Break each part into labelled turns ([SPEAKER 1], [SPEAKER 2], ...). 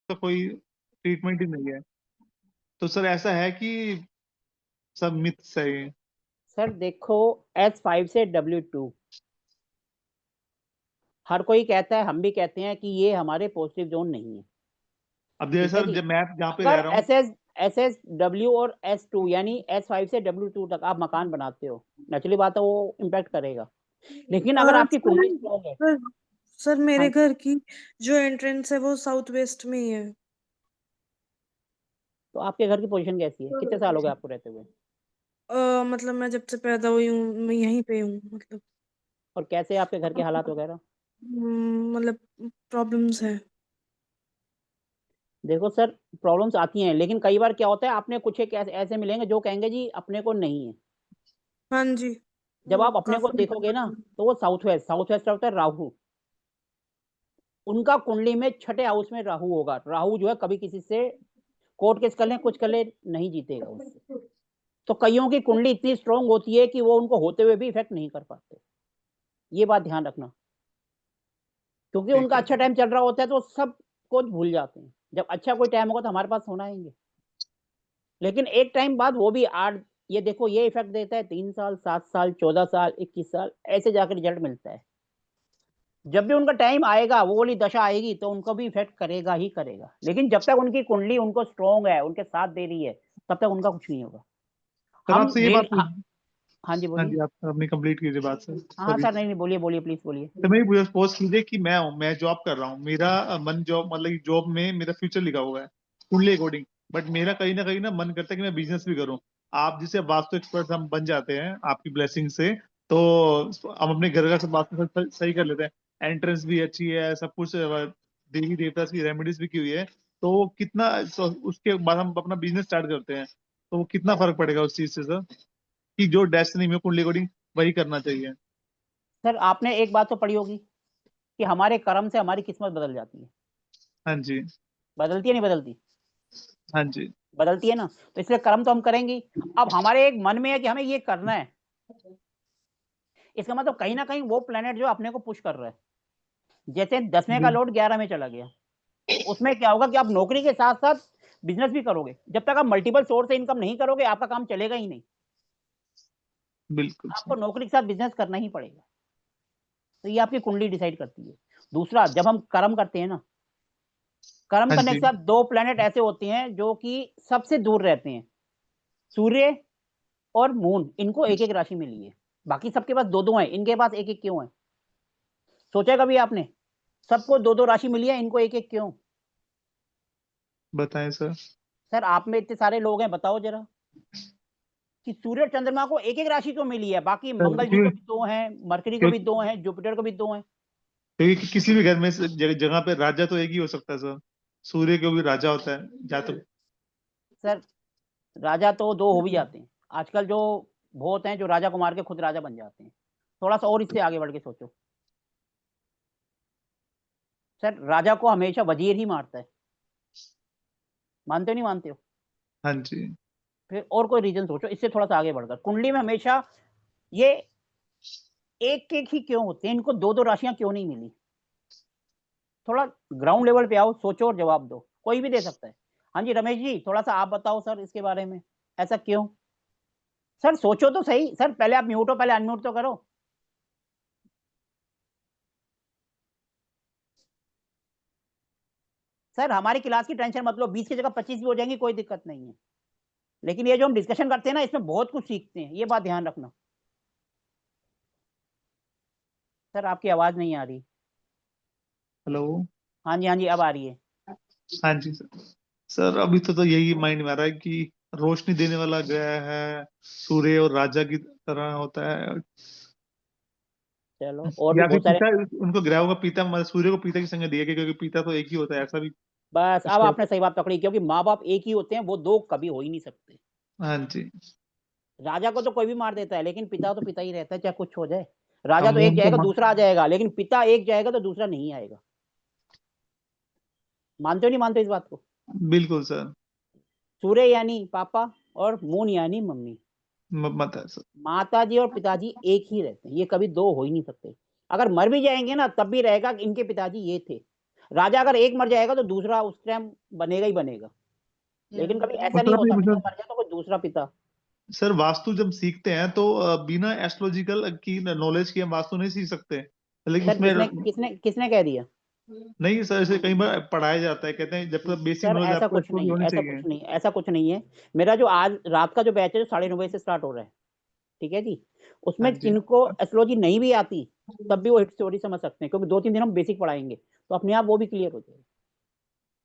[SPEAKER 1] का कोई ट्रीटमेंट ही नहीं है। तो सर ऐसा है कि सब मिथ्स है ये?
[SPEAKER 2] सर देखो, S5 से W2 हर कोई कहता है, हम भी कहते हैं कि ये हमारे पॉजिटिव जोन नहीं है।
[SPEAKER 1] अब जैसे
[SPEAKER 2] ठीक है
[SPEAKER 1] सर,
[SPEAKER 2] जी।
[SPEAKER 1] जब मैं जहाँ पे रह
[SPEAKER 2] अगर
[SPEAKER 1] रहा हूँ।
[SPEAKER 2] SS W और S2 यानी S5 से W2 तक आप मकान बनाते हो, नेचुरली बात है वो इम्पैक्ट करेगा। लेकिन अगर आपकी कुंडली स्ट्रॉन्ग है।
[SPEAKER 3] सर सर
[SPEAKER 2] हाँ,
[SPEAKER 3] मेरे घर की जो एंट्रेंस है वो साउथ वेस्ट में ही है।
[SPEAKER 2] तो आपके घर की पोजीशन कैसी है? कितने साल हो गए आपको रहते हुए?
[SPEAKER 3] मतलब मैं जब से पैदा हुई हूँ मैं यहीं पे हूँ, मतलब
[SPEAKER 2] और कैसे आपके घर के हालात वगैरह?
[SPEAKER 3] मतलब प्रॉब्लम्स है।
[SPEAKER 2] देखो सर, प्रॉब्लम्स आती हैं, लेकिन कई बार क्या होता है, आपने कुछ एक ऐसे ऐसे मिलेंगे जो कहेंगे जी अपने को नहीं है।
[SPEAKER 3] हाँ जी।
[SPEAKER 2] जब आप अपने को
[SPEAKER 3] काफी
[SPEAKER 2] देखोगे ना, तो वो साउथ वेस्ट होता है राहु। उनका कुंडली में छठे हाउस में राहु होगा। राहु जो है कभी किसी से कोर्ट केस कर ले, कुछ कर ले, नहीं जीतेगा उससे। तो कईयों की कुंडली इतनी स्ट्रांग होती है कि वो उनको होते हुए भी इफेक्ट नहीं कर पाते। ये बात ध्यान रखना, क्योंकि
[SPEAKER 1] ठीक
[SPEAKER 2] उनका
[SPEAKER 1] है
[SPEAKER 2] अच्छा
[SPEAKER 1] सर।
[SPEAKER 2] टाइम चल रहा होता है तो सब कुछ भूल जाते हैं। जब अच्छा कोई टाइम होगा तो हमारे पास होना आएंगे। लेकिन एक टाइम बाद वो भी आठ, ये देखो ये इफेक्ट देता है 3 साल, 7 साल, 14 साल, 21 साल, ऐसे जाकर रिजल्ट मिलता है। जब भी उनका टाइम आएगा, वो वाली दशा आएगी, तो उनको भी इफेक्ट करेगा ही करेगा। लेकिन जब तक उनकी कुंडली उनको स्ट्रॉन्ग है, उनके साथ दे रही है, तब तक उनका कुछ नहीं होगा।
[SPEAKER 1] सर
[SPEAKER 2] हम
[SPEAKER 1] आपसे ये बात
[SPEAKER 2] डेली
[SPEAKER 1] पूछ।
[SPEAKER 2] हाँ जी
[SPEAKER 1] हाँ
[SPEAKER 2] बोलिए।
[SPEAKER 1] जी, आप अपनी कंप्लीट कीजिए बात सर,
[SPEAKER 2] हाँ हाँ
[SPEAKER 1] सॉरी।
[SPEAKER 2] सर, नहीं नहीं, बोलिए बोलिए, प्लीज बोलिए।
[SPEAKER 1] तो मैं सपोज कीजिए कि मैं हूँ, मैं जॉब कर रहा हूँ, मेरा मन जॉब मतलब जॉब में मेरा फ्यूचर लिखा हुआ है कुंडली अकॉर्डिंग। बट मेरा कहीं ना मन करता है कि मैं बिजनेस भी करूँ। आप जिसे वास्तु एक्सपर्ट हम बन जाते हैं आपकी ब्लेसिंग से। तो हम अपने घर का सब वास्तु सही कर लेते हैं, एंट्रेंस भी अच्छी है, सब कुछ देवी देवता की रेमेडीज भी की हुई है। तो कितना तो उसके बाद हम अपना बिजनेस स्टार्ट करते हैं, तो वो कितना फर्क पड़ेगा उस चीज से सर, कि जो डेस्टिनी में कुंडली अकॉर्डिंग वही करना चाहिए?
[SPEAKER 2] सर आपने एक बात तो पढ़ी होगी कि हमारे कर्म से हमारी किस्मत बदल जाती है।
[SPEAKER 1] हाँ जी।
[SPEAKER 2] बदलती है नहीं बदलती?
[SPEAKER 1] हाँ जी।
[SPEAKER 2] बदलती है ना। तो इसलिए कर्म तो हम करेंगे। अब हमारे एक मन में है कि हमें ये करना है, इसका मतलब कहीं ना कहीं वो प्लेनेट जो अपने को पुश कर रहा है। जैसे 10वें का लोड 11 में चला गया, उसमें क्या होगा कि आप नौकरी के साथ साथ बिजनेस भी करोगे। जब तक आप मल्टीपल सोर्स से इनकम नहीं करोगे, आपका काम चलेगा ही नहीं।
[SPEAKER 1] बिल्कुल
[SPEAKER 2] आपको
[SPEAKER 1] सर।
[SPEAKER 2] नौकरी के साथ बिजनेस करना ही पड़ेगा। तो ये आपकी कुंडली डिसाइड करती है। दूसरा, जब हम कर्म करते हैं ना, कर्म
[SPEAKER 1] हाँ
[SPEAKER 2] करने के
[SPEAKER 1] जी।
[SPEAKER 2] साथ दो प्लेनेट ऐसे होते हैं जो कि सबसे दूर रहते हैं। सूर्य और मून, इनको एक एक राशि मिली है। बाकी सबके पास दो दो है, इनके पास एक एक क्यों है? सोचा कभी आपने? सबको दो दो राशि मिली है, इनको एक एक क्यों?
[SPEAKER 1] बताएं सर।
[SPEAKER 2] सर आप में इतने सारे लोग हैं, बताओ जरा कि सूर्य और चंद्रमा को एक एक राशि क्यों मिली है? बाकी
[SPEAKER 1] सर
[SPEAKER 2] मंगल जी को भी दो हैं, मरकरी को भी
[SPEAKER 1] क्योंकि
[SPEAKER 2] दो हैं, जुपिटर को भी दो हैं।
[SPEAKER 1] क्योंकि किसी भी घर में जगह पे राजा तो एक ही हो सकता है सर। सूर्य को भी राजा होता है या तो।
[SPEAKER 2] सर राजा तो दो हो भी जाते हैं आजकल। जो बहुत हैं जो राजा को मार के खुद राजा बन जाते हैं। थोड़ा सा और इससे आगे बढ़ के सोचो। सर राजा को हमेशा वजीर ही मारता है। मानते हो नहीं मानते हो?
[SPEAKER 1] हाँ जी।
[SPEAKER 2] फिर और कोई रीजन सोचो इससे थोड़ा सा आगे बढ़कर। कुंडली में हमेशा ये एक एक ही क्यों होते हैं? इनको दो दो राशियां क्यों नहीं मिली? थोड़ा ग्राउंड लेवल पे आओ, सोचो और जवाब दो। कोई भी दे सकता है। हाँ जी रमेश जी, थोड़ा सा आप बताओ सर इसके बारे में। ऐसा क्यों? सर सोचो तो सही। सर पहले आप म्यूट हो, पहले अनम्यूट तो करो। सर हमारी क्लास की टेंशन मत लो, 20 की जगह 25 भी हो जाएंगी, कोई दिक्कत नहीं है। लेकिन ये जो हम डिस्कशन करते हैं ना, इसमें बहुत कुछ सीखते हैं, ये बात ध्यान रखना। सर आपकी आवाज नहीं आ रही।
[SPEAKER 1] हेलो।
[SPEAKER 2] हाँ जी अब आ रही है।
[SPEAKER 1] हाँ जी सर। सर अभी तो यही माइंड में आ रहा है कि रोशनी देने वाला ग्रह है, सूर्य और राजा की तरह होता है।
[SPEAKER 2] चलो, और भी
[SPEAKER 1] या फिर
[SPEAKER 2] बहुत सारे।
[SPEAKER 1] पिता, उनको ग्रहों का पिता मतलब सूर्य को पिता की संज्ञा दी है क्योंकि पिता तो एक ही होता है, ऐसा भी
[SPEAKER 2] बस
[SPEAKER 1] कुछ
[SPEAKER 2] अब
[SPEAKER 1] तो।
[SPEAKER 2] आपने सही बात पकड़ी, क्योंकि माँ बाप एक ही होते हैं, वो दो कभी हो ही नहीं सकते।
[SPEAKER 1] हाँ जी।
[SPEAKER 2] राजा को तो कोई भी मार देता है, लेकिन पिता तो पिता ही रहता है, चाहे कुछ हो जाए। राजा
[SPEAKER 1] हम
[SPEAKER 2] तो एक
[SPEAKER 1] उनको
[SPEAKER 2] जाएगा दूसरा आ जाएगा, लेकिन पिता एक जाएगा तो दूसरा नहीं आएगा। मानते हो नहीं मानते हो इस बात को?
[SPEAKER 1] बिल्कुल सर।
[SPEAKER 2] सूर्य यानी पापा, और मून यानी मम्मी।
[SPEAKER 1] मत है सर।
[SPEAKER 2] माता जी और पिताजी एक ही रहते हैं, ये कभी दो हो ही नहीं सकते। अगर मर भी जाएंगे ना, तब भी रहेगा कि इनके पिताजी ये थे। राजा अगर एक मर जाएगा तो दूसरा उस टाइम बनेगा ही बनेगा, लेकिन कभी ऐसा नहीं
[SPEAKER 1] मतलब
[SPEAKER 2] होता
[SPEAKER 1] ये
[SPEAKER 2] पिता
[SPEAKER 1] मतलब
[SPEAKER 2] मर गया तो कोई दूसरा पिता।
[SPEAKER 1] सर वास्तु जब सीखते हैं तो बिना एस्ट्रोलॉजिकल की नॉलेज के हम वास्तु नहीं सीख सकते, लेकिन
[SPEAKER 2] सर
[SPEAKER 1] उसमें
[SPEAKER 2] किसने किसने किसने कह दिया?
[SPEAKER 1] नहीं सर, ऐसे कई बार पढ़ाया जाता है, कहते हैं जब तक बेसिक
[SPEAKER 2] सर
[SPEAKER 1] नॉलेज
[SPEAKER 2] ऐसा
[SPEAKER 1] आपको
[SPEAKER 2] कुछ
[SPEAKER 1] एस्ट्रोलॉजी
[SPEAKER 2] नहीं,
[SPEAKER 1] होनी
[SPEAKER 2] ऐसा
[SPEAKER 1] चाहिए।
[SPEAKER 2] कुछ नहीं, ऐसा कुछ नहीं है। मेरा जो आज रात का जो बैच है जो 9:30 बजे से स्टार्ट हो रहा है, ठीक है जी,
[SPEAKER 1] हाँ
[SPEAKER 2] उसमें
[SPEAKER 1] जी।
[SPEAKER 2] जिनको एस्ट्रोलॉजी नहीं भी आती तब भी वो हिट थ्योरी समझ सकते हैं, क्योंकि 2-3 दिन हम बेसिक पढ़ाएंगे तो अपने आप वो भी क्लियर हो जाएगा।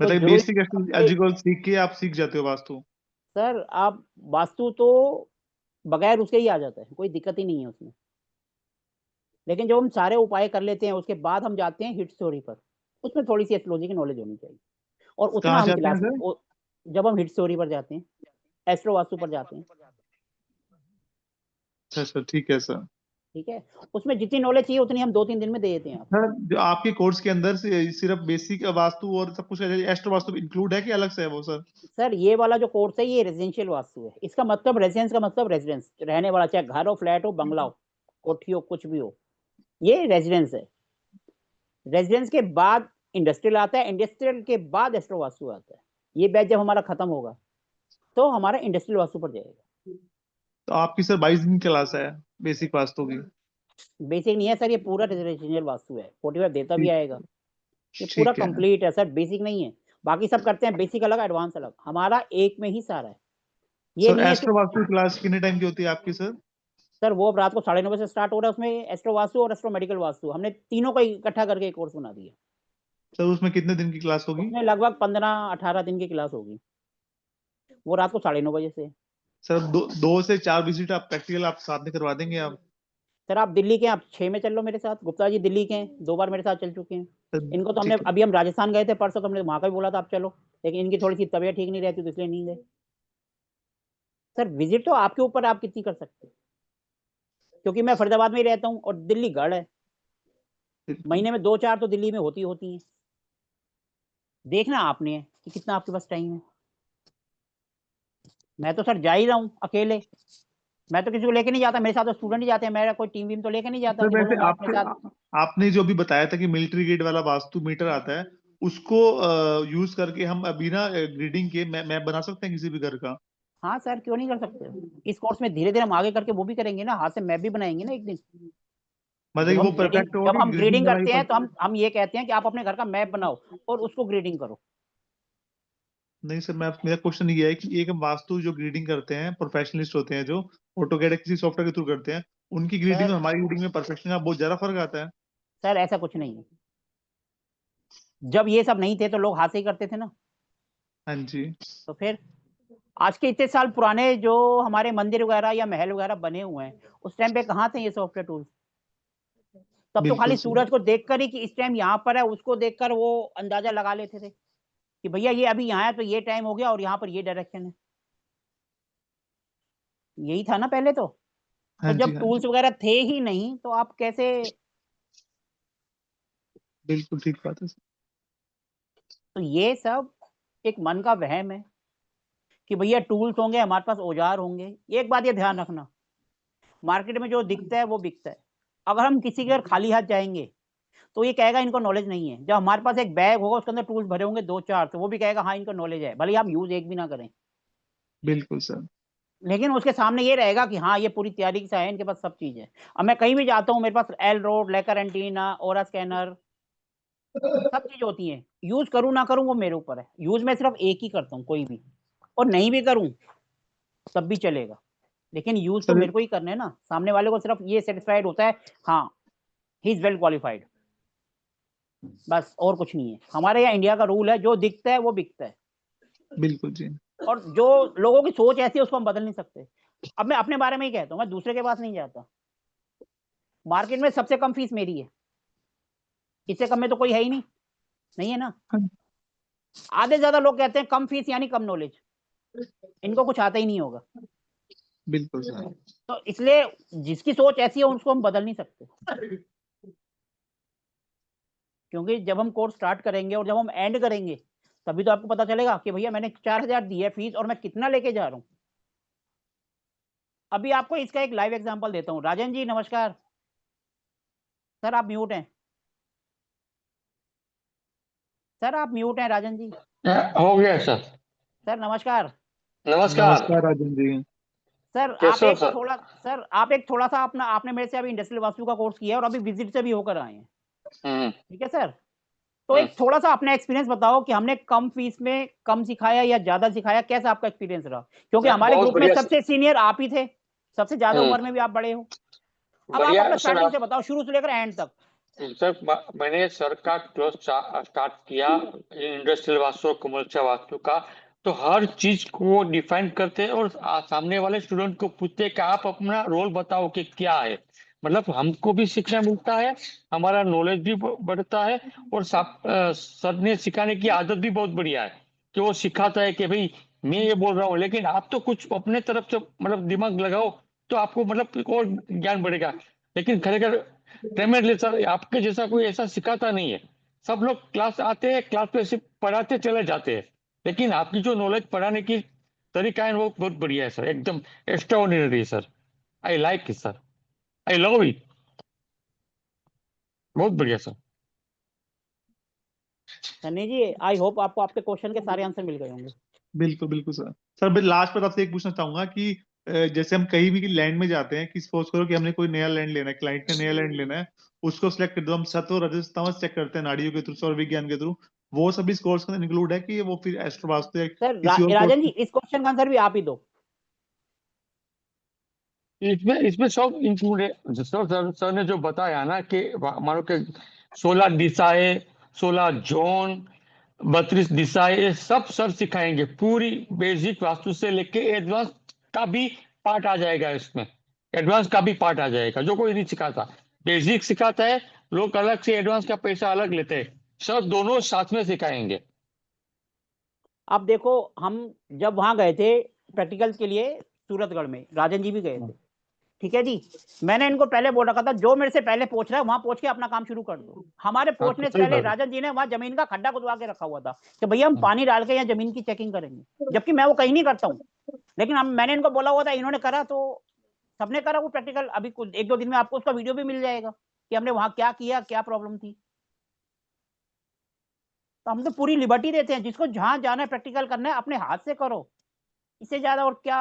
[SPEAKER 2] तो
[SPEAKER 1] मतलब
[SPEAKER 2] जरूरी
[SPEAKER 1] बेसिक
[SPEAKER 2] नहीं कि-
[SPEAKER 1] एस्ट्रोलॉजिकल सीख के आप सीख जाते हो वास्तु।
[SPEAKER 2] सर आप वास्तु तो बगैर उसके ही आ जाता है, कोई दिक्कत ही नहीं है उसमें, लेकिन जब हम सारे उपाय कर लेते हैं उसके बाद हम जाते हैं हिट थ्योरी पर, उसमें थोड़ी सी एस्ट्रोलॉजी की नॉलेज होनी चाहिए, और उतना
[SPEAKER 1] कहाँ
[SPEAKER 2] हम
[SPEAKER 1] जाते हैं
[SPEAKER 2] क्लास में
[SPEAKER 1] सर?
[SPEAKER 2] जब हम हिट थ्योरी पर जाते हैं, एस्ट्रो वास्तु पर जाते हैं,
[SPEAKER 1] अच्छा सर, ठीक है सर।
[SPEAKER 2] ठीक है, उसमें जितनी नॉलेज चाहिए उतनी हम 2-3 दिन में दे देते हैं आपको।
[SPEAKER 1] सर जो आपके कोर्स के अंदर से सिर्फ बेसिक वास्तु और सब कुछ एस्ट्रो वास्तु इंक्लूड है कि अलग से है वो सर?
[SPEAKER 2] सर ये वाला जो कोर्स है ये रेजिडेंशियल वास्तु है, इसका मतलब रेजिडेंस का मतलब रेजिडेंस, रहने वाला, चाहे घर हो, फ्लैट हो, बंगला हो, कोठी हो, कुछ भी हो, ये रेजिडेंस है। रेजिडेंस के बाद इंडस्ट्रियल आता है, इंडस्ट्रियल के बाद एस्ट्रो वास्तु आता है। ये बैच जब हमारा खत्म होगा तो हमारा इंडस्ट्रियल वास्तु पर जाएगा।
[SPEAKER 1] तो आपकी सर 22 दिन क्लास है बेसिक वास्तु की?
[SPEAKER 2] बेसिक नहीं है सर, ये पूरा रेजिडेंशियल वास्तु है, 45 देता भी
[SPEAKER 1] ठीक।
[SPEAKER 2] आएगा, ये पूरा
[SPEAKER 1] ठीक है
[SPEAKER 2] कंप्लीट है सर, बेसिक नहीं है। बाकी सब करते हैं बेसिक अलग, एडवांस अलग, हमारा एक में ही सारा है। ये
[SPEAKER 1] सर।
[SPEAKER 2] नहीं है कि
[SPEAKER 1] एस्ट्रो वास्तु क्लास कितने टाइम की होती है आपकी सर?
[SPEAKER 2] सर वो अब रात को 9:30 से स्टार्ट हो रहा है, उसमें एस्ट्रो वास्तु और एस्ट्रो मेडिकल वास्तु हमने तीनों का इकट्ठा करके एक कोर्स बना दिया।
[SPEAKER 1] सर उसमें कितने दिन की क्लास होगी?
[SPEAKER 2] उसमें लगभग 15-18 दिन की क्लास होगी, वो रात को 9:30 से।
[SPEAKER 1] सर 2 से 4 विजिट आप प्रैक्टिकल आप साथ में करवा देंगे आप?
[SPEAKER 2] सर आप दिल्ली के हैं, आप 6 में चल लो मेरे साथ, गुप्ता जी दिल्ली के हैं, 2 बार मेरे साथ चल चुके हैं।
[SPEAKER 1] सर
[SPEAKER 2] इनको तो हमने,
[SPEAKER 1] ठीक है।
[SPEAKER 2] अभी हम राजस्थान गए थे परसों, तो हमने वहां का भी बोला था आप चलो, लेकिन इनकी थोड़ी सी तबीयत ठीक नहीं रहती तो इसलिए नहीं गए। सर विजिट तो आपके ऊपर, आप कितनी कर सकते हैं, क्योंकि मैं फरीदाबाद में ही रहता हूँ और दिल्ली गढ़ है,
[SPEAKER 1] बिल्कुल।
[SPEAKER 2] महीने में 2-4 तो दिल्ली में होती हैं। देखना आपने कि कितना आपके पास टाइम है। मैं तो सर जा ही रहा हूँ अकेले, मैं तो किसी को लेके नहीं जाता, मेरे साथ तो स्टूडेंट ही जाते हैं, मेरा कोई टीम वीम तो लेके नहीं जाता
[SPEAKER 1] सर
[SPEAKER 2] कि
[SPEAKER 1] वैसे
[SPEAKER 2] बोलूंगा अपने
[SPEAKER 1] आपके
[SPEAKER 2] साथ।
[SPEAKER 1] आपने जो अभी बताया था कि मिलिट्री ग्रेड वाला वास्तु मीटर आता है, उसको यूज करके हम बिना ग्रीडिंग के मैप बना सकते हैं किसी भी घर का?
[SPEAKER 2] हाँ सर, क्यों नहीं कर सकते, इस कोर्स में धीरे धीरे हम आगे करके वो भी करेंगे ना, हाथ से मैप भी बनाएंगे ना एक दिन।
[SPEAKER 1] मतलब कि वो परफेक्ट
[SPEAKER 2] जब
[SPEAKER 1] होगी
[SPEAKER 2] हम
[SPEAKER 1] ग्रीडिंग
[SPEAKER 2] ग्रेडिंग
[SPEAKER 1] वाला ही
[SPEAKER 2] करते हैं तो हम ये कहते हैं कि आप अपने घर का मैप बनाओ और उसको ग्रेडिंग करो।
[SPEAKER 1] नहीं सर, मैं मेरा क्वेश्चन ये है कि एक हम वास्तु जो ग्रीडिंग करते हैं, प्रोफेशनलिस्ट होते हैं जो ऑटोकैड किसी सॉफ्टवेयर के थ्रू करते हैं, उनकी ग्रीडिंग और
[SPEAKER 2] सर
[SPEAKER 1] हमारी ग्रीडिंग में परफेक्शन का बहुत ज्यादा फर्क आता है।
[SPEAKER 2] सर ऐसा कुछ नहीं है, जब ये सब नहीं थे तो लोग हाथ से ही करते थे ना,
[SPEAKER 1] हाँ जी।
[SPEAKER 2] तो फिर आज के इतने साल पुराने जो हमारे मंदिर वगैरह या महल वगैरह बने हुए हैं, उस टाइम पे कहाँ थे ये सॉफ्टवेयर टूल्स? तब तो
[SPEAKER 1] बिल्कुल
[SPEAKER 2] खाली
[SPEAKER 1] सर।
[SPEAKER 2] सूरज को देखकर ही कि इस टाइम यहाँ पर है, उसको देखकर वो अंदाजा लगा लेते थे कि भैया ये अभी यहाँ है तो ये टाइम हो गया और यहाँ पर ये डायरेक्शन है। यही था ना पहले तो
[SPEAKER 1] हाँ जी।
[SPEAKER 2] जब
[SPEAKER 1] हाँ जी।
[SPEAKER 2] टूल्स वगैरह थे ही नहीं तो आप कैसे?
[SPEAKER 1] बिल्कुल ठीक बात है सर।
[SPEAKER 2] तो ये सब एक मन का वहम है कि भैया टूल्स होंगे, हमारे पास औजार होंगे। एक बात ये ध्यान रखना, मार्केट में जो दिखता है वो बिकता है। अगर हम किसी के घर खाली हाथ जाएंगे तो ये कहेगा इनको नॉलेज नहीं है, जब हमारे पास एक बैग होगा उसके अंदर टूल्स भरे होंगे 2-4, तो वो भी कहेगा हाँ इनको नॉलेज है, भले हम यूज एक भी ना करें,
[SPEAKER 1] बिल्कुल सर।
[SPEAKER 2] लेकिन उसके सामने ये रहेगा कि हाँ ये पूरी तैयारी के साथ है, इनके पास सब चीज है। अब मैं कहीं भी जाता हूँ, मेरे पास एल रोड, लेकर एंटीना, ओरा स्कैनर, सब चीज होती है। यूज करूँ ना करूँ वो मेरे ऊपर है, यूज मैं सिर्फ एक ही करता हूँ कोई भी, और नहीं भी करूँ तब भी चलेगा, लेकिन यूज तो
[SPEAKER 1] सर
[SPEAKER 2] मेरे को ही करना है ना। सामने वाले को सिर्फ ये सेटिस्फाइड होता है, हाँ ही इज वेल क्वालिफाइड, बस और कुछ नहीं है। हमारे यहाँ इंडिया का रूल है, जो दिखता है वो बिकता है,
[SPEAKER 1] बिल्कुल जी।
[SPEAKER 2] और जो लोगों की सोच ऐसी है उसको हम बदल नहीं सकते। अब मैं अपने बारे में ही कहता हूँ, मैं दूसरे के पास नहीं जाता। मार्केट में सबसे कम फीस मेरी है, इससे कम में तो कोई है ही नहीं, नहीं है ना।
[SPEAKER 1] हाँ,
[SPEAKER 2] आधे ज्यादा लोग कहते हैं कम फीस यानी कम नॉलेज, इनको कुछ आता ही नहीं होगा।
[SPEAKER 1] बिल्कुल सर।
[SPEAKER 2] तो इसलिए जिसकी सोच ऐसी है उसको हम बदल नहीं सकते, क्योंकि जब हम कोर्स स्टार्ट करेंगे और जब हम एंड करेंगे तभी तो आपको पता चलेगा कि भैया मैंने 4,000 दी है फीस और मैं कितना लेके जा रहा हूँ। अभी आपको इसका एक लाइव एग्जांपल देता हूँ। राजन जी नमस्कार, सर आप म्यूट हैं। सर आप म्यूट हैं राजन जी।
[SPEAKER 4] हो गया सर।
[SPEAKER 2] सर नमस्कार।
[SPEAKER 4] नमस्कार।
[SPEAKER 1] नमस्कार राजन जी।
[SPEAKER 2] सर
[SPEAKER 4] कैसे हो सर?
[SPEAKER 2] आप एक थोड़ा सा अपना आपने मेरे से अभी इंडस्ट्रियल वास्तु का कोर्स किया है और अभी विजिट से भी होकर आए हैं,
[SPEAKER 4] हम्म
[SPEAKER 2] ठीक है सर? तो एक थोड़ा सा अपना एक्सपीरियंस बताओ कि हमने कम फीस में कम सिखाया या ज्यादा सिखाया, कैसा आपका एक्सपीरियंस रहा? क्योंकि
[SPEAKER 4] सर
[SPEAKER 2] हमारे
[SPEAKER 4] बहुत
[SPEAKER 2] ग्रुप में
[SPEAKER 4] बढ़िया
[SPEAKER 2] सबसे सीनियर आप ही थे, सबसे ज्यादा
[SPEAKER 4] हम्म
[SPEAKER 2] उम्र में भी आप बड़े हो। अब आप
[SPEAKER 4] बढ़िया
[SPEAKER 2] अपना
[SPEAKER 4] सर।
[SPEAKER 2] स्टार्टिंग से बताओ, शुरू से लेकर एंड तक।
[SPEAKER 4] सर मैंने सर का कोर्स स्टार्ट किया इंडस्ट्रियल वास्तु और कमर्शियल वास्तु का। तो हर चीज को डिफाइन करते हैं और सामने वाले स्टूडेंट को पूछते हैं कि आप अपना रोल बताओ कि क्या है। मतलब हमको भी शिक्षा मिलता है, हमारा नॉलेज भी बढ़ता है। और सर ने सिखाने की आदत भी बहुत बढ़िया है कि वो सिखाता है कि भाई मैं ये बोल रहा हूँ लेकिन आप तो कुछ अपने तरफ से मतलब दिमाग लगाओ तो आपको मतलब और ज्ञान बढ़ेगा। लेकिन खरेखर डेफिनेटली सर आपके जैसा कोई ऐसा सिखाता नहीं है। सब लोग क्लास आते हैं, क्लास पे सिर्फ पढ़ाते चले जाते हैं। लेकिन आपकी जो नॉलेज पढ़ाने की तरीका है वो बहुत बढ़िया है सर, एकदम extraordinary sir. I like it sir, I love it. बहुत बढ़िया sir.
[SPEAKER 2] Sunny ji I hope आपको आपके क्वेश्चन के सारे आंसर मिल गए होंगे।
[SPEAKER 1] बिल्कुल बिल्कुल सर। सर मैं लास्ट पर आपसे एक पूछना चाहूंगा कि जैसे हम कहीं भी लैंड में जाते हैं कि सपोज करो कि हमने कोई नया लैंड लेना है, क्लाइंट ने नया लैंड लेना है, उसको सिलेक्ट कर दो, हम सत्व रजस तमस चेक करते हैं नाड़ियों के थ्रू, सौर विज्ञान के थ्रू। वो सब इस कोर्स के अंदर इंक्लूड है कि वो फिर एस्ट्रो वास्तु या
[SPEAKER 2] सर
[SPEAKER 1] किसी और
[SPEAKER 2] राजन जी
[SPEAKER 1] कोर्स?
[SPEAKER 2] इस क्वेश्चन का आंसर भी आप ही दो।
[SPEAKER 4] इसमें इसमें सब इंक्लूड है सर ने जो बताया ना कि मानो कि 16 दिशाएं, 16 जोन, 32 दिशाएं, ये सब सर सिखाएंगे। पूरी बेसिक वास्तु से लेके एडवांस का भी पार्ट आ जाएगा इसमें। एडवांस का भी पार्ट आ जाएगा जो कोई नहीं सिखाता। बेसिक सिखाता है, लोग अलग से एडवांस का पैसा अलग लेते हैं। सर दोनों साथ में सिखाएंगे।
[SPEAKER 2] अब देखो हम जब वहां गए थे प्रैक्टिकल्स के लिए सूरतगढ़ में, राजन जी भी गए थे, ठीक है जी। मैंने इनको पहले बोल रखा था जो मेरे से पहले पहुंच रहा है वहां पहुंच के अपना काम शुरू कर दो। हमारे
[SPEAKER 4] हाँ
[SPEAKER 2] पहुंचने से
[SPEAKER 4] सही
[SPEAKER 2] पहले
[SPEAKER 4] बात है।
[SPEAKER 2] राजन जी ने वहां जमीन का खड्डा खुदवा के रखा हुआ था कि भैया हम पानी डाल के यहाँ जमीन की चेकिंग करेंगे, जबकि मैं वो कहीं नहीं करता हूँ। लेकिन हम मैंने इनको बोला हुआ था, इन्होंने करा, तो सबने करा वो प्रैक्टिकल। अभी कुछ 1-2 दिन में आपको उसका वीडियो भी मिल जाएगा कि हमने वहां क्या किया, क्या प्रॉब्लम थी। तो हम तो पूरी लिबर्टी देते हैं, जिसको जहां जाना है प्रैक्टिकल करना है अपने हाथ से करो, इससे ज्यादा और क्या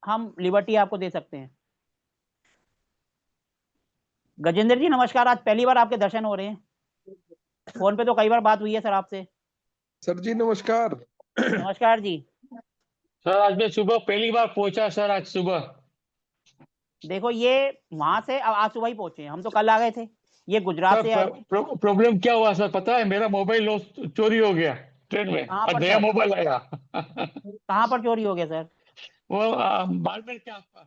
[SPEAKER 2] हम लिबर्टी आपको दे सकते हैं। गजेंद्र जी नमस्कार, आज पहली बार आपके दर्शन हो रहे हैं। फोन पे तो कई बार बात हुई है सर आपसे।
[SPEAKER 5] सर जी नमस्कार।
[SPEAKER 2] नमस्कार जी।
[SPEAKER 4] सर आज मैं सुबह पहली बार पहुंचा सर, आज सुबह।
[SPEAKER 2] देखो ये वहां से आज सुबह ही पहुंचे हैं, हम तो कल आ गए थे, ये गुजरात से आए थे।
[SPEAKER 4] प्रॉब्लम क्या हुआ सर पता है? मेरा मोबाइल चोरी हो गया ट्रेन में
[SPEAKER 2] कहाँ
[SPEAKER 4] और
[SPEAKER 2] पर
[SPEAKER 4] नया
[SPEAKER 2] सर?
[SPEAKER 4] मोबाइल आया।
[SPEAKER 2] कहाँ पर चोरी हो गया सर?
[SPEAKER 4] वो बाड़मेर के आसपास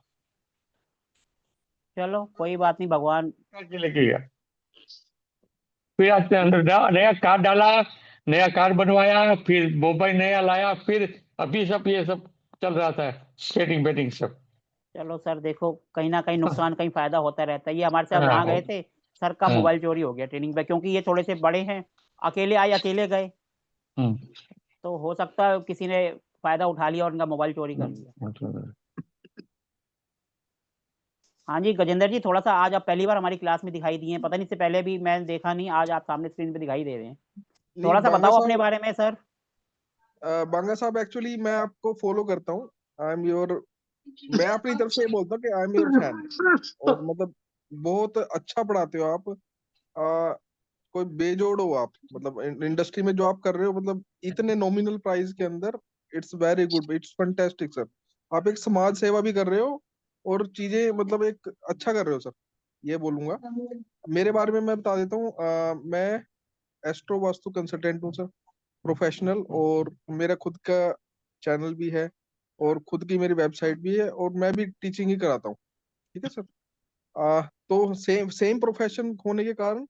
[SPEAKER 2] चलो कोई बात नहीं, भगवान।
[SPEAKER 4] के लेके गया। फिर आज अंदर नया कार्ड डाला, नया कार्ड बनवाया, फिर मोबाइल नया लाया, फिर अभी सब ये सब चल रहा था, सेटिंग बेटिंग सब।
[SPEAKER 2] चलो सर देखो कहीं ना कहीं नुकसान कहीं फायदा होता रहता है। ये हमारे साथ वहां
[SPEAKER 4] हाँ,
[SPEAKER 2] गए थे, सर का
[SPEAKER 4] हाँ,
[SPEAKER 2] मोबाइल चोरी हो गया ट्रेनिंग पे, क्योंकि ये थोड़े से बड़े हैं, अकेले आए अकेले गए, तो हो सकता है किसी ने फायदा उठा लिया और उनका मोबाइल चोरी कर लिया। हाँ जी गजेंद्र जी, थोड़ा सा आज आप पहली बार हमारी क्लास में दिखाई दिए हैं, पता नहीं इससे पहले भी मैं देखा नहीं, आज आप सामने स्क्रीन पे दिखाई दे रहे हैं।
[SPEAKER 5] नहीं
[SPEAKER 2] थोड़ा सा
[SPEAKER 5] बांगा
[SPEAKER 2] बताओ अपने
[SPEAKER 5] साहब,
[SPEAKER 2] बारे में सर।
[SPEAKER 5] बांगा साहब एक्चुअली मैं आपको फॉलो करता हूँ। आई एम योर, मैं अपनी तरफ से ये बोलता हूँ कि आई एम योर फैन। और मतलब बहुत अच्छा पढ़ाते हो आप। कोई बेजोड़ हो आप, मतलब इंडस्ट्री में जो आप कर रहे हो, मतलब इतने नॉमिनल प्राइस के अंदर, it's very good, it's fantastic sir. आप एक समाज सेवा भी कर रहे हो और चीजें मतलब एक अच्छा कर रहे हो सर, ये बोलूंगा। मेरे बारे में मैं बता देता हूँ, मैं एस्ट्रो वास्तु कंसल्टेंट हूँ सर, प्रोफेशनल। और मेरा खुद का चैनल भी है और खुद की मेरी वेबसाइट भी है और मैं भी टीचिंग ही कराता हूँ, ठीक है सर। तो सेम सेम प्रोफेशन होने के कारण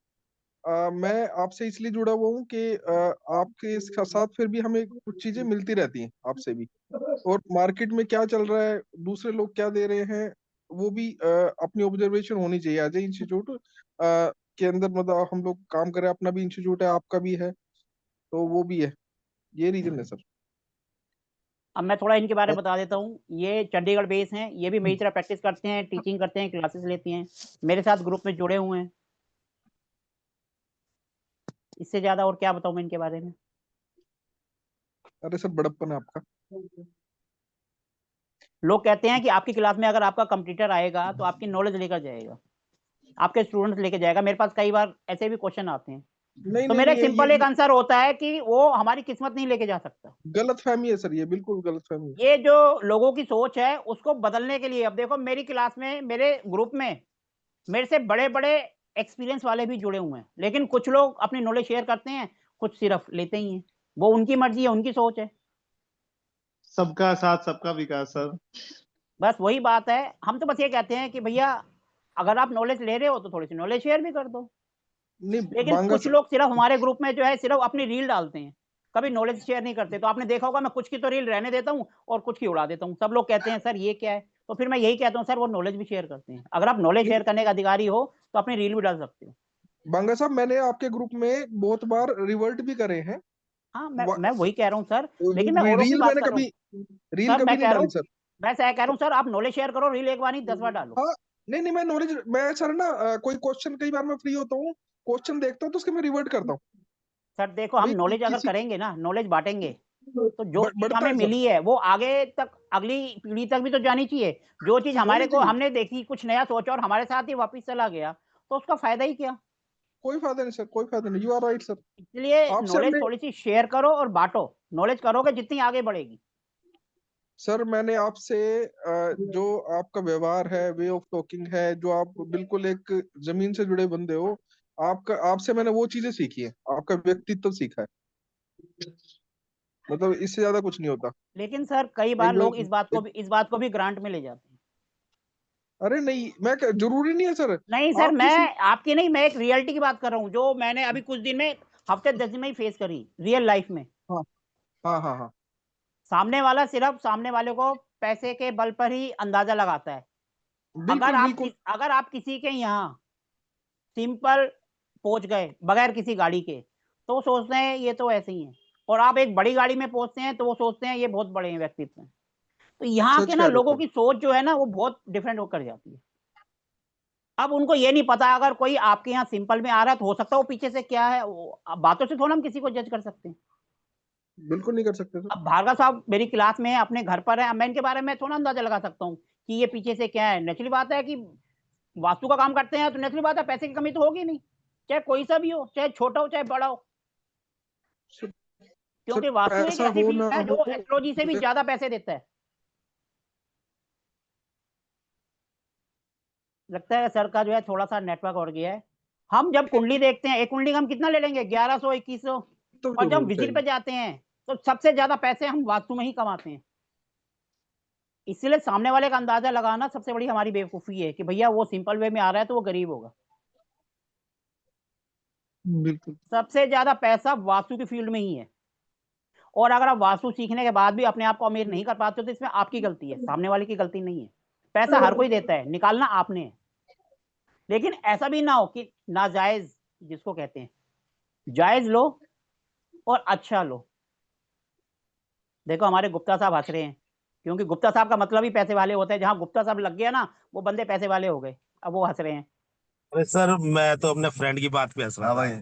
[SPEAKER 5] मैं आपसे इसलिए जुड़ा हुआ हूँ कि आपके साथ फिर भी हमें कुछ चीजें मिलती रहती हैं आपसे भी। और मार्केट में क्या चल रहा है, दूसरे लोग क्या दे रहे हैं, वो भी अपनी ऑब्जर्वेशन होनी चाहिए एज ए इंस्टीट्यूट के अंदर। मतलब हम लोग काम करें, अपना भी इंस्टीट्यूट है, आपका भी है, तो वो भी है, ये रीजन है सर।
[SPEAKER 2] अब मैं थोड़ा इनके बारे में बता देता हूँ। ये चंडीगढ़ बेस हैं, ये भी मेरी तरह प्रैक्टिस करते हैं, टीचिंग करते हैं, क्लासेस लेती हैं, मेरे साथ ग्रुप में जुड़े हुए हैं। इससे ज्यादा और क्या बताऊं मैं इनके बारे में।
[SPEAKER 5] अरे सर बड़प्पन है आपका।
[SPEAKER 2] लोग कहते हैं कि आपकी क्लास में अगर आपका कंप्यूटर आएगा तो आपकी नॉलेज लेकर जाएगा, आपके स्टूडेंट्स लेके जाएगा। मेरे पास कई बार ऐसे भी क्वेश्चन आते हैं,
[SPEAKER 5] नहीं
[SPEAKER 2] तो
[SPEAKER 5] नहीं
[SPEAKER 2] मेरा
[SPEAKER 5] नहीं,
[SPEAKER 2] एक सिंपल एक आंसर होता है कि वो हमारी किस्मत नहीं लेके जा सकता।
[SPEAKER 5] गलत फहमी है सर, ये बिल्कुल गलत फहमी है।
[SPEAKER 2] ये जो लोगों की सोच है उसको बदलने के लिए, अब देखो मेरी क्लास में, मेरे ग्रुप में मेरे से बड़े बड़े एक्सपीरियंस वाले भी जुड़े हुए हैं, लेकिन कुछ लोग अपनी नॉलेज शेयर करते हैं, कुछ सिर्फ लेते ही हैं। वो उनकी मर्जी है, उनकी सोच है।
[SPEAKER 1] सबका साथ सबका विकास सर।
[SPEAKER 2] बस वही बात है। हम तो बस ये कहते हैं कि भैया अगर आप नॉलेज ले रहे हो तो थोड़ी सी नॉलेज शेयर भी कर दो।
[SPEAKER 5] नहीं
[SPEAKER 2] लेकिन
[SPEAKER 5] बांगा
[SPEAKER 2] कुछ लोग सिर्फ हमारे ग्रुप में जो है सिर्फ अपनी रील डालते हैं, कभी नॉलेज शेयर नहीं करते। तो आपने देखा होगा मैं कुछ की तो रील रहने देता हूँ और कुछ की उड़ा देता हूँ। सब लोग कहते हैं सर ये क्या है, तो फिर मैं यही कहता हूँ सर वो नॉलेज भी शेयर करते हैं। अगर आप नॉलेज शेयर करने का अधिकारी हो तो अपनी रील भी डाल सकते हो।
[SPEAKER 5] बांगा साहब, मैंने आपके ग्रुप में बहुत बार रिवर्ट भी करे हैं।
[SPEAKER 2] हाँ, मैं वही कह रहा हूँ सर, लेकिन मैं औरों की
[SPEAKER 5] रील
[SPEAKER 2] बात
[SPEAKER 5] मैंने
[SPEAKER 2] कर रहा हूँ।
[SPEAKER 5] कभी रील
[SPEAKER 2] सर
[SPEAKER 5] कभी
[SPEAKER 2] मैं
[SPEAKER 5] नहीं
[SPEAKER 2] कह रहा
[SPEAKER 5] डाली
[SPEAKER 2] हूँ,
[SPEAKER 5] सर।
[SPEAKER 2] मैं कह रहा हूँ सर आप नॉलेज शेयर करो, रील एक बार नहीं 10 बार डालो।
[SPEAKER 5] हाँ, नहीं नहीं, मैं नॉलेज, मैं सर ना कोई क्वेश्चन, कई बार मैं फ्री होता हूँ, क्वेश्चन देखता हूँ तो उसके मैं रिवर्ट करता हूँ।
[SPEAKER 2] सर देखो हम
[SPEAKER 5] भाई
[SPEAKER 2] नॉलेज अगर
[SPEAKER 5] किसी
[SPEAKER 2] करेंगे ना, नॉलेज बांटेंगे, तो जो चीज
[SPEAKER 5] बढ़ता
[SPEAKER 2] हमें
[SPEAKER 5] है सर,
[SPEAKER 2] मिली है वो आगे तक अगली पीढ़ी तक भी तो जानी चाहिए। जो चीज हमारे
[SPEAKER 5] होनी
[SPEAKER 2] को
[SPEAKER 5] चाहिए।
[SPEAKER 2] हमने देखी, कुछ नया सोचा और हमारे साथ ही वापस चला गया, तो उसका फायदा ही क्या।
[SPEAKER 5] कोई फायदा नहीं सर, कोई फायदा नहीं, यू आर राइट सर।
[SPEAKER 2] इसलिए
[SPEAKER 5] आपसे
[SPEAKER 2] नॉलेज
[SPEAKER 5] हमने
[SPEAKER 2] थोड़ी सी शेयर करो और बांटो। नॉलेज करोगे जितनी आगे बढ़ेगी।
[SPEAKER 5] सर, मैंने आपसे जो आपका व्यवहार है, वे ऑफ टॉकिंग है, जो आप बिल्कुल एक जमीन से जुड़े बंदे हो, आपका, आपसे मैंने वो चीजें सीखी है, आपका व्यक्तित्व सीखा है। मतलब इससे ज्यादा कुछ नहीं होता।
[SPEAKER 2] लेकिन सर कई बार
[SPEAKER 5] एक
[SPEAKER 2] लोग
[SPEAKER 5] एक,
[SPEAKER 2] इस बात को भी ग्रांट में ले जाते हैं।
[SPEAKER 5] अरे नहीं, जरूरी नहीं है सर।
[SPEAKER 2] नहीं सर,
[SPEAKER 5] आप
[SPEAKER 2] मैं
[SPEAKER 5] किसी,
[SPEAKER 2] आपकी नहीं, मैं एक रियलिटी की बात कर रहा हूँ जो मैंने अभी कुछ दिन में, हफ्ते 10 दिन में ही फेस करी रियल लाइफ में।
[SPEAKER 5] हाँ हाँ हाँ हाँ,
[SPEAKER 2] सामने वाला सिर्फ सामने वाले को पैसे के बल पर ही अंदाजा लगाता है।
[SPEAKER 5] बिल्कुल बिल्कुल।
[SPEAKER 2] अगर आप किसी के यहाँ सिंपल पहुंच गए बगैर किसी गाड़ी के, तो वो सोचते हैं ये तो ऐसे ही है। और आप एक बड़ी गाड़ी में पहुंचते हैं तो वो सोचते हैं ये बहुत बड़े हैं व्यक्तित्व हैं। तो यहाँ
[SPEAKER 5] सच
[SPEAKER 2] के ना
[SPEAKER 5] कह रहे
[SPEAKER 2] लोगों
[SPEAKER 5] हो
[SPEAKER 2] की सोच जो है ना वो बहुत डिफरेंट होकर जाती है। अब उनको ये नहीं पता, अगर कोई आपके यहाँ सिंपल में आ रहा है तो हो सकता है वो पीछे से क्या है, अब बातों से थोड़ा हम किसी को जज कर सकते हैं।
[SPEAKER 5] सर, बिल्कुल नहीं कर सकते सर।
[SPEAKER 2] अब भार्गव साहब मेरी क्लास में है, अपने घर पर है, अब मैं इनके बारे में थोड़ा अंदाजा लगा सकता हूँ कि ये पीछे से क्या है। नेचुरली बात है कि वास्तु का काम करते हैं तो नेचुरली बात है पैसे की कमी तो होगी नहीं, चाहे कोई सा भी हो, चाहे छोटा हो चाहे बड़ा हो।
[SPEAKER 5] सर, सर
[SPEAKER 2] क्योंकि वास्तु एक
[SPEAKER 5] पैसा
[SPEAKER 2] ऐसी
[SPEAKER 5] हो
[SPEAKER 2] फील्ड
[SPEAKER 5] ना
[SPEAKER 2] है
[SPEAKER 5] हो,
[SPEAKER 2] जो एस्ट्रोलॉजी से भी ज्यादा पैसे देता है। लगता है सर का जो है थोड़ा सा नेटवर्क और गया है। हम जब कुंडली देखते हैं, एक कुंडली का हम कितना ले लेंगे, 1100 2100।
[SPEAKER 5] तो
[SPEAKER 2] और जब
[SPEAKER 5] होना
[SPEAKER 2] विजिट पे
[SPEAKER 5] चाहिए।
[SPEAKER 2] जाते हैं तो सबसे ज्यादा पैसे हम वास्तु में ही कमाते हैं। इसलिए सामने वाले का अंदाजा लगाना सबसे बड़ी हमारी बेवकूफी है कि भैया वो सिंपल वे में आ रहा है तो वो गरीब होगा।
[SPEAKER 1] बिल्कुल।
[SPEAKER 2] सबसे ज्यादा पैसा वास्तु की फील्ड में ही है। और अगर आप वास्तु सीखने के बाद भी अपने आप को अमीर नहीं कर पाते हो तो इसमें आपकी गलती है, सामने वाले की गलती नहीं है। पैसा हर कोई देता है, निकालना आपने है। लेकिन ऐसा भी ना हो कि नाजायज, जिसको कहते हैं, जायज लो और अच्छा लो। देखो हमारे गुप्ता साहब हंस रहे हैं, क्योंकि गुप्ता साहब का मतलब ही पैसे वाले होते हैं। जहां गुप्ता साहब लग गया ना, वो बंदे पैसे वाले हो गए। अब वो हंस रहे हैं।
[SPEAKER 6] अरे सर, मैं तो अपने फ्रेंड की बात पे हंस रहा था।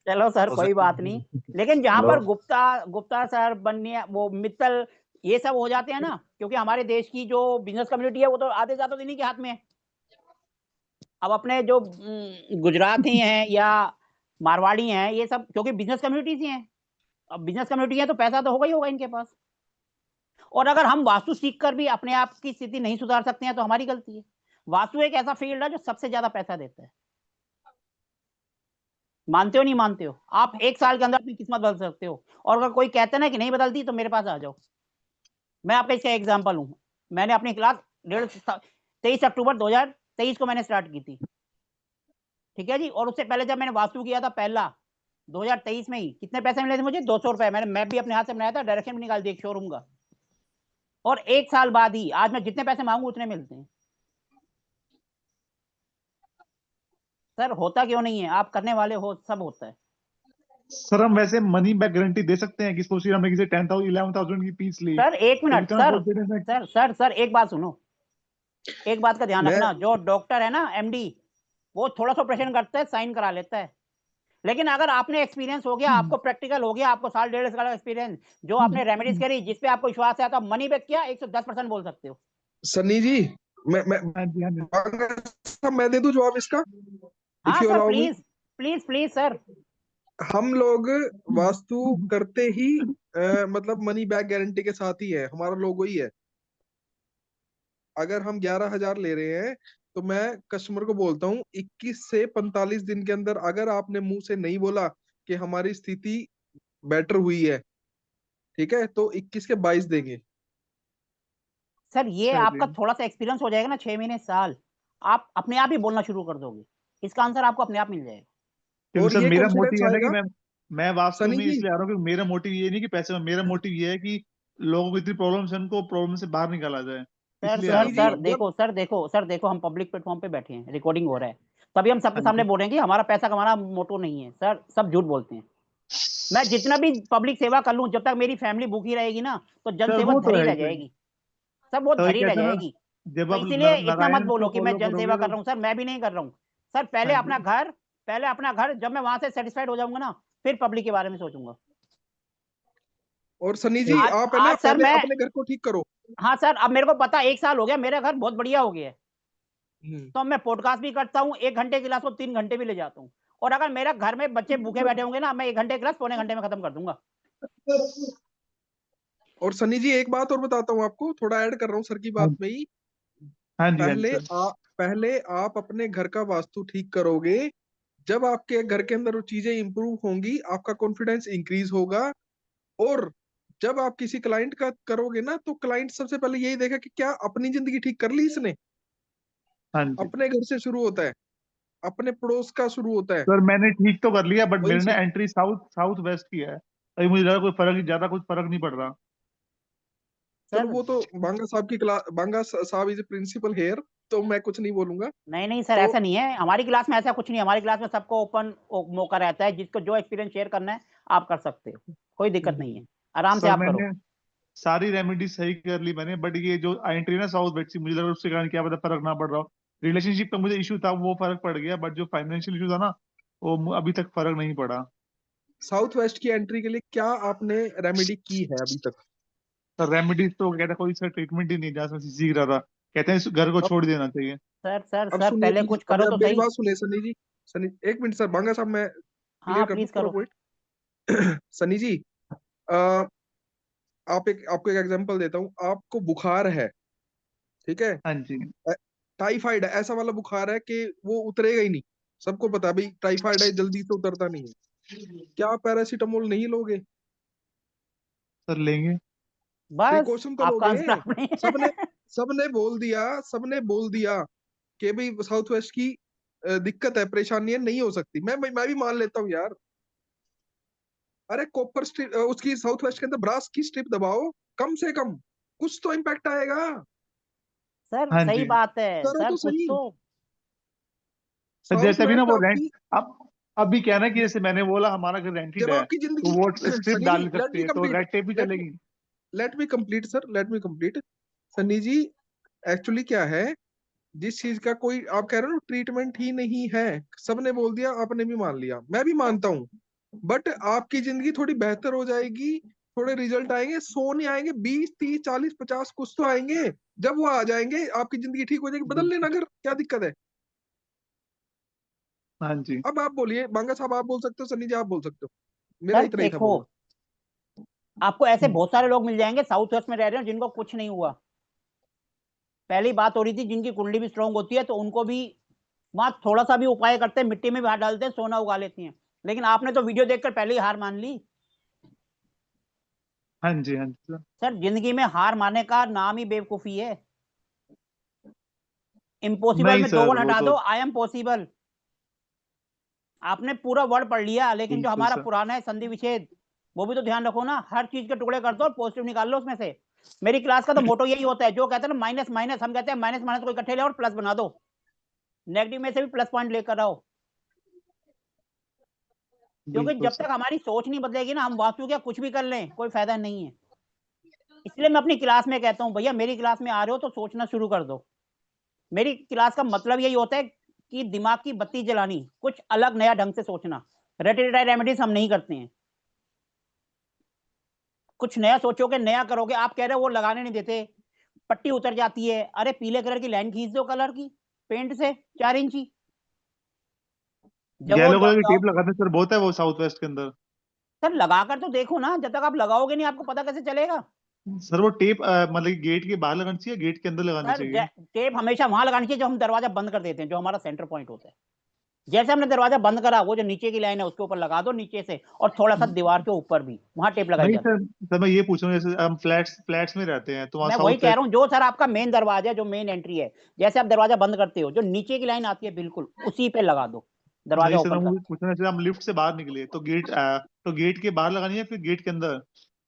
[SPEAKER 2] चलो सर
[SPEAKER 6] उसे
[SPEAKER 2] कोई बात नहीं। लेकिन जहां
[SPEAKER 6] हेलो।
[SPEAKER 2] पर गुप्ता गुप्ता सर बनिया, वो मित्तल, ये सब हो जाते हैं ना, क्योंकि हमारे देश की जो बिजनेस कम्युनिटी है वो तो आधे ज्यादा इन्हीं के हाथ में है। अब अपने जो गुजराती हैं या मारवाड़ी हैं, ये सब क्योंकि बिजनेस कम्युनिटीज ही हैं। अब बिजनेस कम्युनिटी है तो पैसा तो होगा ही होगा इनके पास। और अगर हम वास्तु सीख कर भी अपने आप की स्थिति नहीं सुधार सकते हैं तो हमारी गलती है। वास्तु एक ऐसा फील्ड है जो सबसे ज्यादा पैसा देता है। मानते हो नहीं मानते हो, आप 1 साल के अंदर अपनी किस्मत बदल सकते हो। और अगर कोई कहता है ना कि नहीं बदलती तो मेरे पास आ जाओ, मैं आपका इसका एग्जाम्पल हूँ। मैंने अपनी क्लास 23 अक्टूबर 2023 को मैंने स्टार्ट की थी, ठीक है जी। और उससे पहले जब मैंने वास्तु किया था पहला 2023 में ही, कितने पैसे मिले थे मुझे, 200 रुपए। मैंने मैप भी अपने हाथ से बनाया था, डायरेक्शन भी निकाल दी एक शोरूम का। और 1 साल बाद ही आज मैं जितने पैसे मांगू उतने मिलते हैं। सर होता क्यों नहीं है, आप करने वाले हो, सब होता है।
[SPEAKER 1] सर हम वैसे मनी बैक गारंटी दे सकते हैं कि सपोज हमने किसी 10,000 11,000 की पीस ली
[SPEAKER 2] सर एक
[SPEAKER 1] तो
[SPEAKER 2] मिनट,
[SPEAKER 1] रिटर्न ऑफ देने से।
[SPEAKER 2] सर एक बात सुनो, एक बात का ध्यान
[SPEAKER 5] मैं
[SPEAKER 2] रखना। जो डॉक्टर है ना, एमडी, वो थोड़ा सा ऑपरेशन करता है, साइन करा लेता है। लेकिन अगर आपने एक्सपीरियंस हो गया, आपको प्रैक्टिकल हो गया, आपको साल 1.5 साल का एक्सपीरियंस, जो आपने रेमेडीज करी, जिस पे आपको विश्वास है, तो आप मनी बैक किया 110% बोल सकते हो।
[SPEAKER 5] सन्नी जी, मैं
[SPEAKER 1] हाँ जी, हाँ जी।
[SPEAKER 5] बांगा मैं दे दूं जवाब इसका, इफ
[SPEAKER 2] हाँ
[SPEAKER 5] you
[SPEAKER 2] sir,
[SPEAKER 5] allow me.
[SPEAKER 2] Please please please sir.
[SPEAKER 5] हम लोग वास्तु करते ही मतलब मनी बैक गारंटी के साथ ही है, हमारा लोगो ही है। अगर हम 11,000 ले रहे हैं तो मैं कस्टमर को बोलता हूँ 21 से 45 दिन के अंदर अगर आपने मुंह से नहीं बोला कि हमारी स्थिति बेटर हुई है, ठीक है, तो 21 के 22 देंगे।
[SPEAKER 2] सर ये
[SPEAKER 1] अच्छा जी।
[SPEAKER 2] आपका थोड़ा सा एक्सपीरियंस हो जाएगा ना, 6 महीने साल, आप अपने आप ही बोलना शुरू कर दोगे। इसका आंसर आपको अपने आप मिल जाएगा।
[SPEAKER 1] क्योंकि
[SPEAKER 5] और
[SPEAKER 1] सर
[SPEAKER 5] ये
[SPEAKER 1] मेरा
[SPEAKER 5] कॉन्फिडेंस
[SPEAKER 1] मोटिव है ना कि
[SPEAKER 5] आएगा
[SPEAKER 1] मैं वास्तु
[SPEAKER 5] सनी
[SPEAKER 1] में
[SPEAKER 5] जी।
[SPEAKER 1] इसलिए आ रहा हूँ कि मेरा मोटिव ये नहीं कि पैसे में, मेरा मोटिव ये है कि लोगों को इतनी प्रॉब्लम है, उनको प्रॉब्लम से बाहर निकाला जाए,
[SPEAKER 2] सर
[SPEAKER 1] इसलिए आ रहा
[SPEAKER 2] सर
[SPEAKER 5] सनी
[SPEAKER 1] हूँ
[SPEAKER 5] जी
[SPEAKER 2] सर
[SPEAKER 1] सर।
[SPEAKER 2] देखो सर देखो सर देखो, हम पब्लिक प्लेटफॉर्म पे बैठे हैं, रिकॉर्डिंग हो रहा है, तभी हम सबके
[SPEAKER 1] हाँ
[SPEAKER 2] सामने
[SPEAKER 1] जी
[SPEAKER 2] बोल रहे हैं कि हमारा पैसा कमाना मोटो नहीं है। सर सब झूठ बोलते हैं। मैं जितना भी पब्लिक सेवा कर लूं, जब तक मेरी फैमिली भूखी रहेगी ना, तो
[SPEAKER 1] सर,
[SPEAKER 2] जनसेवा
[SPEAKER 1] वो तो
[SPEAKER 2] धरी
[SPEAKER 1] है
[SPEAKER 2] रह
[SPEAKER 1] ही सही।
[SPEAKER 2] जाएगी। सब वो
[SPEAKER 1] तो ये
[SPEAKER 2] धरी रह
[SPEAKER 1] कहते हैं ना,
[SPEAKER 2] जाएगी।
[SPEAKER 1] जब
[SPEAKER 2] तो
[SPEAKER 1] आप
[SPEAKER 2] इसीलिए इतना मत
[SPEAKER 1] नारायण
[SPEAKER 2] बोलो
[SPEAKER 1] को
[SPEAKER 2] कि मैं
[SPEAKER 1] फॉलो
[SPEAKER 2] जनसेवा
[SPEAKER 1] करोगे
[SPEAKER 2] कर
[SPEAKER 1] तो।
[SPEAKER 2] रहा हूँ। सर मैं भी नहीं कर रहा हूँ। सर
[SPEAKER 1] हाँ
[SPEAKER 2] पहले अपना
[SPEAKER 1] जी।
[SPEAKER 2] घर, जब मैं वहां से सेटिस्फाइड हो जाऊंगा ना, फिर पब्लिक के बारे में सोचूंगा।
[SPEAKER 5] और सनी जी
[SPEAKER 2] आज
[SPEAKER 5] आप है ना
[SPEAKER 2] आज सर
[SPEAKER 5] पहले
[SPEAKER 2] मैं,
[SPEAKER 5] अपने घर को ठीक करो।
[SPEAKER 2] हाँ सर, अब मेरे को पता 1 साल हो गया, मेरा घर बहुत बढ़िया हो गया है।
[SPEAKER 5] हम्म।
[SPEAKER 2] तो मैं पॉडकास्ट भी करता हूँ, 1 घंटे की क्लास को 3 घंटे भी ले जाता हूँ। और अगर मेरा घर में बच्चे भूखे बैठे होंगे ना, मैं 1 घंटे की क्लास पौने घंटे में खत्म कर दूंगा।
[SPEAKER 5] और सनी जी एक बात और बताता हूँ आपको, थोड़ा ऐड कर रहा हूँ सर की
[SPEAKER 1] हाँ
[SPEAKER 5] बात में ही।
[SPEAKER 1] हाँ जी, हाँ जी
[SPEAKER 5] पहले
[SPEAKER 1] सर।
[SPEAKER 5] पहले आप अपने घर का वास्तु ठीक करोगे, जब आपके घर के अंदर वो चीजें इंप्रूव होंगी, आपका कॉन्फिडेंस इंक्रीज होगा। और जब आप किसी क्लाइंट का करोगे ना, तो क्लाइंट सबसे पहले यही देखा कि क्या अपनी जिंदगी ठीक कर ली इसने।
[SPEAKER 1] हाँ जी
[SPEAKER 5] अपने घर से शुरू होता है, अपने पड़ोस का शुरू होता है।
[SPEAKER 1] सर, मैंने ठीक तो कर लिया, बट
[SPEAKER 5] वही
[SPEAKER 1] मैंने ना
[SPEAKER 5] चीज
[SPEAKER 1] एंट्री साउथ साउथ वेस्ट की है। अभी मुझे ज्यादा कुछ फर्क नहीं पड़ रहा।
[SPEAKER 5] चलो,
[SPEAKER 2] सर
[SPEAKER 5] वो तो बांगा साहब की क्लास, बांगा साहब इज प्रिंसिपल हेयर, तो मैं कुछ नहीं बोलूंगा।
[SPEAKER 2] नहीं नहीं सर,
[SPEAKER 5] तो
[SPEAKER 2] ऐसा नहीं है। हमारी क्लास में ऐसा कुछ नहीं है। हमारी क्लास में सबको ओपन मौका रहता है। जिसको जो एक्सपीरियंस शेयर करना है आप कर सकते हो, कोई दिक्कत नहीं है। आराम से
[SPEAKER 1] सर,
[SPEAKER 2] आप करो।
[SPEAKER 1] मैंने सारी रेमेडी सही कर ली मैंने, बट ये जो एंट्री ना साउथ वेस्ट की, मुझे लगा उसके कारण क्या पता फर्क ना पड़ रहा हो। रिलेशनशिप का मुझे इशू था, वो फर्क पड़ गया, बट जो फाइनेंशियल इशू था ना, वो अभी तक फर्क नहीं पड़ा।
[SPEAKER 5] साउथ वेस्ट की एंट्री के लिए क्या आपने रेमेडी की है अभी तक?
[SPEAKER 1] सर रेमेडीज तो कहता है, कोई सर ट्रीटमेंट ही नहीं जहाँ से सीख रहा था। कहते हैं इस घर को
[SPEAKER 5] अब
[SPEAKER 1] छोड़ देना चाहिए।
[SPEAKER 2] सर सर
[SPEAKER 5] अब
[SPEAKER 2] सर
[SPEAKER 5] सुनिए
[SPEAKER 2] पहले
[SPEAKER 5] प्लीज,
[SPEAKER 2] कुछ करो
[SPEAKER 5] अब
[SPEAKER 2] तो
[SPEAKER 5] मेरी
[SPEAKER 2] सही।
[SPEAKER 5] बात सुनिए सनी जी। सनी, एक मिनट सर, बांगा साहब मैं
[SPEAKER 2] हाँ
[SPEAKER 5] क्लियर कर दूं
[SPEAKER 2] प्लीज
[SPEAKER 5] पूरा
[SPEAKER 2] करो।
[SPEAKER 5] पॉइंट। सनी जी, अ, आपको एक एग्जांपल देता हूँ। आपको बुखार है, ठीक है,
[SPEAKER 1] हाँ जी।
[SPEAKER 5] टाइफाइड है, ऐसा वाला बुखार है कि वो उतरेगा ही नहीं। सबको पता है भाई, टाइफाइड है, जल्दी से उतरता नहीं है। क्या आप पैरासीटामोल नहीं लोगे?
[SPEAKER 1] सर लेंगे।
[SPEAKER 2] बस
[SPEAKER 5] प्रिकॉशन तो
[SPEAKER 2] आपका
[SPEAKER 5] लोगे।
[SPEAKER 2] आंसर आपने
[SPEAKER 5] सबने सबने बोल दिया कि भाई साउथ वेस्ट की दिक्कत है, परेशानी है, नहीं हो सकती। मैं भी मान लेता हूँ यार। अरे कॉपर स्ट्रिप, उसकी साउथ वेस्ट के अंदर ब्रास की स्ट्रिप दबाओ, कम से कम कुछ तो इम्पैक्ट आएगा।
[SPEAKER 2] सर
[SPEAKER 1] हाँ
[SPEAKER 2] सही
[SPEAKER 1] जी
[SPEAKER 2] बात है
[SPEAKER 5] करो
[SPEAKER 2] सर,
[SPEAKER 5] तो
[SPEAKER 2] कुछ
[SPEAKER 5] सही।
[SPEAKER 2] तो।
[SPEAKER 1] सर,
[SPEAKER 5] साउथ
[SPEAKER 1] जैसे अभी ना
[SPEAKER 5] वेस्ट
[SPEAKER 1] वो रेंट,
[SPEAKER 5] आपकी,
[SPEAKER 1] अब अभी क्या है ना कि जैसे मैंने बोला हमारा घर रेंटेड
[SPEAKER 5] जब
[SPEAKER 1] है,
[SPEAKER 5] आपकी
[SPEAKER 1] तो
[SPEAKER 5] जिंदगी
[SPEAKER 1] वो स्ट्रिप
[SPEAKER 5] सनी जी,
[SPEAKER 1] डाल
[SPEAKER 5] लेट
[SPEAKER 1] सकते
[SPEAKER 5] मी
[SPEAKER 1] हैं, तो
[SPEAKER 5] कंप्लीट,
[SPEAKER 1] रेड टेप भी
[SPEAKER 5] लेट मी
[SPEAKER 1] चलेगी।
[SPEAKER 5] Let me complete sir, let me complete. Sunny ji, actually क्या है, जिस चीज का कोई आप कह रहे हो ना ट्रीटमेंट ही नहीं है, सबने बोल दिया, आपने भी मान लिया, मैं भी मानता हूँ। बट आपकी जिंदगी थोड़ी बेहतर हो जाएगी, थोड़े रिजल्ट आएंगे, 100 नहीं आएंगे, 20 30 40 50 कुछ तो आएंगे। जब वो आ जाएंगे, आपकी जिंदगी ठीक हो जाएगी, बदल लेना अगर, क्या दिक्कत है?
[SPEAKER 1] हाँ जी।
[SPEAKER 5] अब आप बोलिए, बांगा साहब आप बोल सकते हो, सनी जी आप बोल सकते हो, मेरा
[SPEAKER 2] सर
[SPEAKER 5] इतना ही था
[SPEAKER 2] देखो,
[SPEAKER 5] बोलना।
[SPEAKER 2] आपको ऐसे बहुत सारे लोग मिल जाएंगे साउथ वेस्ट में रह रहे हो जिनको कुछ नहीं हुआ। पहली बात हो रही थी, जिनकी कुंडली भी स्ट्रांग होती है, तो उनको भी वहां थोड़ा सा भी उपाय करते हैं, मिट्टी में भी हाथ डालते हैं, सोना उगा लेती हैं। लेकिन आपने तो वीडियो देखकर पहले ही हार मान ली।
[SPEAKER 1] हाँ जी, हाँ जी सर।
[SPEAKER 2] सर जिंदगी में हार मानने का नाम ही बेवकूफी है। इम्पॉसिबल
[SPEAKER 1] नहीं
[SPEAKER 2] में दो
[SPEAKER 1] सर,
[SPEAKER 2] गुण
[SPEAKER 1] वो
[SPEAKER 2] हटा
[SPEAKER 1] तो
[SPEAKER 2] दो, आई एम पॉसिबल। आपने पूरा वर्ड पढ़ लिया, लेकिन जो
[SPEAKER 1] बिल्कुल
[SPEAKER 2] हमारा
[SPEAKER 1] सर।
[SPEAKER 2] पुराना है संधि विच्छेद, वो भी तो ध्यान रखो ना। हर चीज के टुकड़े कर दो और पॉजिटिव निकाल लो उसमें से। मेरी क्लास का तो मोटो यही होता है, जो कहते हैं ना माइनस माइनस, हम कहते हैं माइनस माइनस को इकट्ठे ले और प्लस बना दो। नेगेटिव में से भी प्लस पॉइंट लेकर आओ। क्योंकि
[SPEAKER 1] बिल्कुल
[SPEAKER 2] जब
[SPEAKER 1] सर।
[SPEAKER 2] तक हमारी सोच नहीं बदलेगी ना, हम वास्तु क्या कुछ भी कर लें, कोई फायदा नहीं है। इसलिए मैं अपनी क्लास में कहता हूँ, भैया मेरी क्लास में आ रहे हो तो सोचना शुरू कर दो। मेरी क्लास का मतलब यही होता है कि दिमाग की बत्ती जलानी, कुछ अलग नया ढंग से सोचना। रेटिडाई रेमेडीज हम नहीं करते हैं। कुछ नया सोचोगे, नया करोगे। आप कह रहे हो वो लगाने नहीं देते, पट्टी उतर जाती है। अरे पीले कलर की लाइन खींच दो कलर की पेंट से 4 इंची। जब वो
[SPEAKER 1] येलो कलर की टेप लगाते हैं सर, बहुत है वो साउथ वेस्ट के अंदर।
[SPEAKER 2] सर लगाकर तो देखो ना, जब तक आप लगाओगे नहीं आपको पता कैसे चलेगा।
[SPEAKER 1] सर वो टेप मतलब गेट के बाहर लगानी चाहिए, गेट के अंदर लगानी
[SPEAKER 2] सर
[SPEAKER 1] चाहिए?
[SPEAKER 2] टेप हमेशा वहां लगानी चाहिए जब हम दरवाजा बंद कर देते हैं, जो हमारा सेंटर पॉइंट होता है। जैसे हमने दरवाजा बंद करा, वो जो नीचे की लाइन है उसके ऊपर लगा दो नीचे से, और थोड़ा सा दीवार के ऊपर भी वहां टेप लगाई
[SPEAKER 1] नहीं
[SPEAKER 2] जाती है।
[SPEAKER 1] सर मैं ये पूछ रहा हूँ, जैसे हम फ्लैट्स में रहते हैं तो वहाँ
[SPEAKER 2] मैं वही
[SPEAKER 1] साउथ
[SPEAKER 2] कह
[SPEAKER 1] वेस्ट।
[SPEAKER 2] रहा हूँ, जो सर आपका मेन दरवाजा है, जो मेन एंट्री है, जैसे आप दरवाजा बंद करते हो, जो नीचे की लाइन आती है बिल्कुल उसी पे लगा दो दरवाजा
[SPEAKER 1] नहीं सर, मैं
[SPEAKER 2] ओपन कर।
[SPEAKER 1] मुझे पूछना है, जैसे हम लिफ्ट से बाहर निकले तो गेट के बाहर लगानी है फिर गेट के अंदर?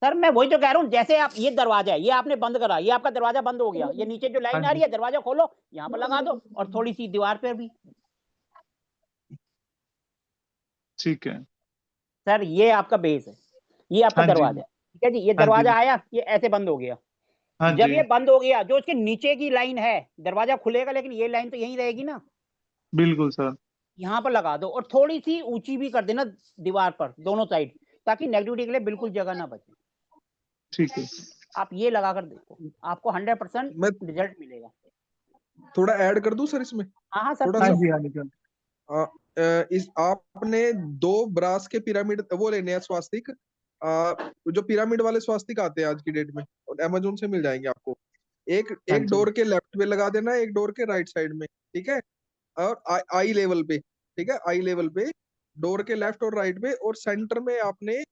[SPEAKER 2] सर मैं वही तो कह रहा हूँ, जैसे आप ये दरवाजा है, ये आपने बंद करा, ये आपका दरवाजा बंद हो गया, ये नीचे जो
[SPEAKER 1] हाँ
[SPEAKER 2] लाइन आ रही
[SPEAKER 1] जी,
[SPEAKER 2] है दरवाजा खोलो, यहाँ पर लगा दो, और थोड़ी सी दीवार पर भी।
[SPEAKER 1] ठीक है।
[SPEAKER 2] सर ये आपका बेस है, ये आपका
[SPEAKER 1] हाँ जी,
[SPEAKER 2] दरवाजा है, ठीक है जी। ये
[SPEAKER 1] हाँ
[SPEAKER 2] दरवाजा
[SPEAKER 1] जी,
[SPEAKER 2] आया, ये ऐसे बंद हो गया।
[SPEAKER 1] हाँ
[SPEAKER 2] जब
[SPEAKER 1] जी,
[SPEAKER 2] ये बंद हो गया, जो इसके नीचे की लाइन है, दरवाजा खुलेगा लेकिन ये लाइन तो यहीं रहेगी ना,
[SPEAKER 1] बिल्कुल सर।
[SPEAKER 2] यहाँ पर लगा दो, और थोड़ी सी ऊंची भी कर देना दीवार पर दोनों साइड, ताकि नेगेटिविटी के लिए बिल्कुल जगह ना बचे।
[SPEAKER 1] ठीक है।
[SPEAKER 2] आप ये लगा कर देखो, आपको 100%
[SPEAKER 5] मैं
[SPEAKER 2] रिजल्ट मिलेगा।
[SPEAKER 5] थोड़ा ऐड कर दूं सर इसमें,
[SPEAKER 2] हाँ हाँ सर,
[SPEAKER 5] थोड़ा
[SPEAKER 1] हाँ
[SPEAKER 5] सा।
[SPEAKER 1] जी, हाँ जी सर।
[SPEAKER 5] इस आपने 2 ब्रास के पिरामिड वो लेने हैं स्वास्तिक, जो पिरामिड वाले स्वास्तिक आते हैं आज की डेट में, और अमेजोन से मिल जाएंगे आपको। एक
[SPEAKER 1] हाँ
[SPEAKER 5] एक
[SPEAKER 1] जी,
[SPEAKER 5] डोर के लेफ्ट पे लगा देना, एक डोर के राइट साइड में, ठीक है। और आई लेवल पे, ठीक है, आई लेवल पे डोर के लेफ्ट और राइट पे, और सेंटर में आपने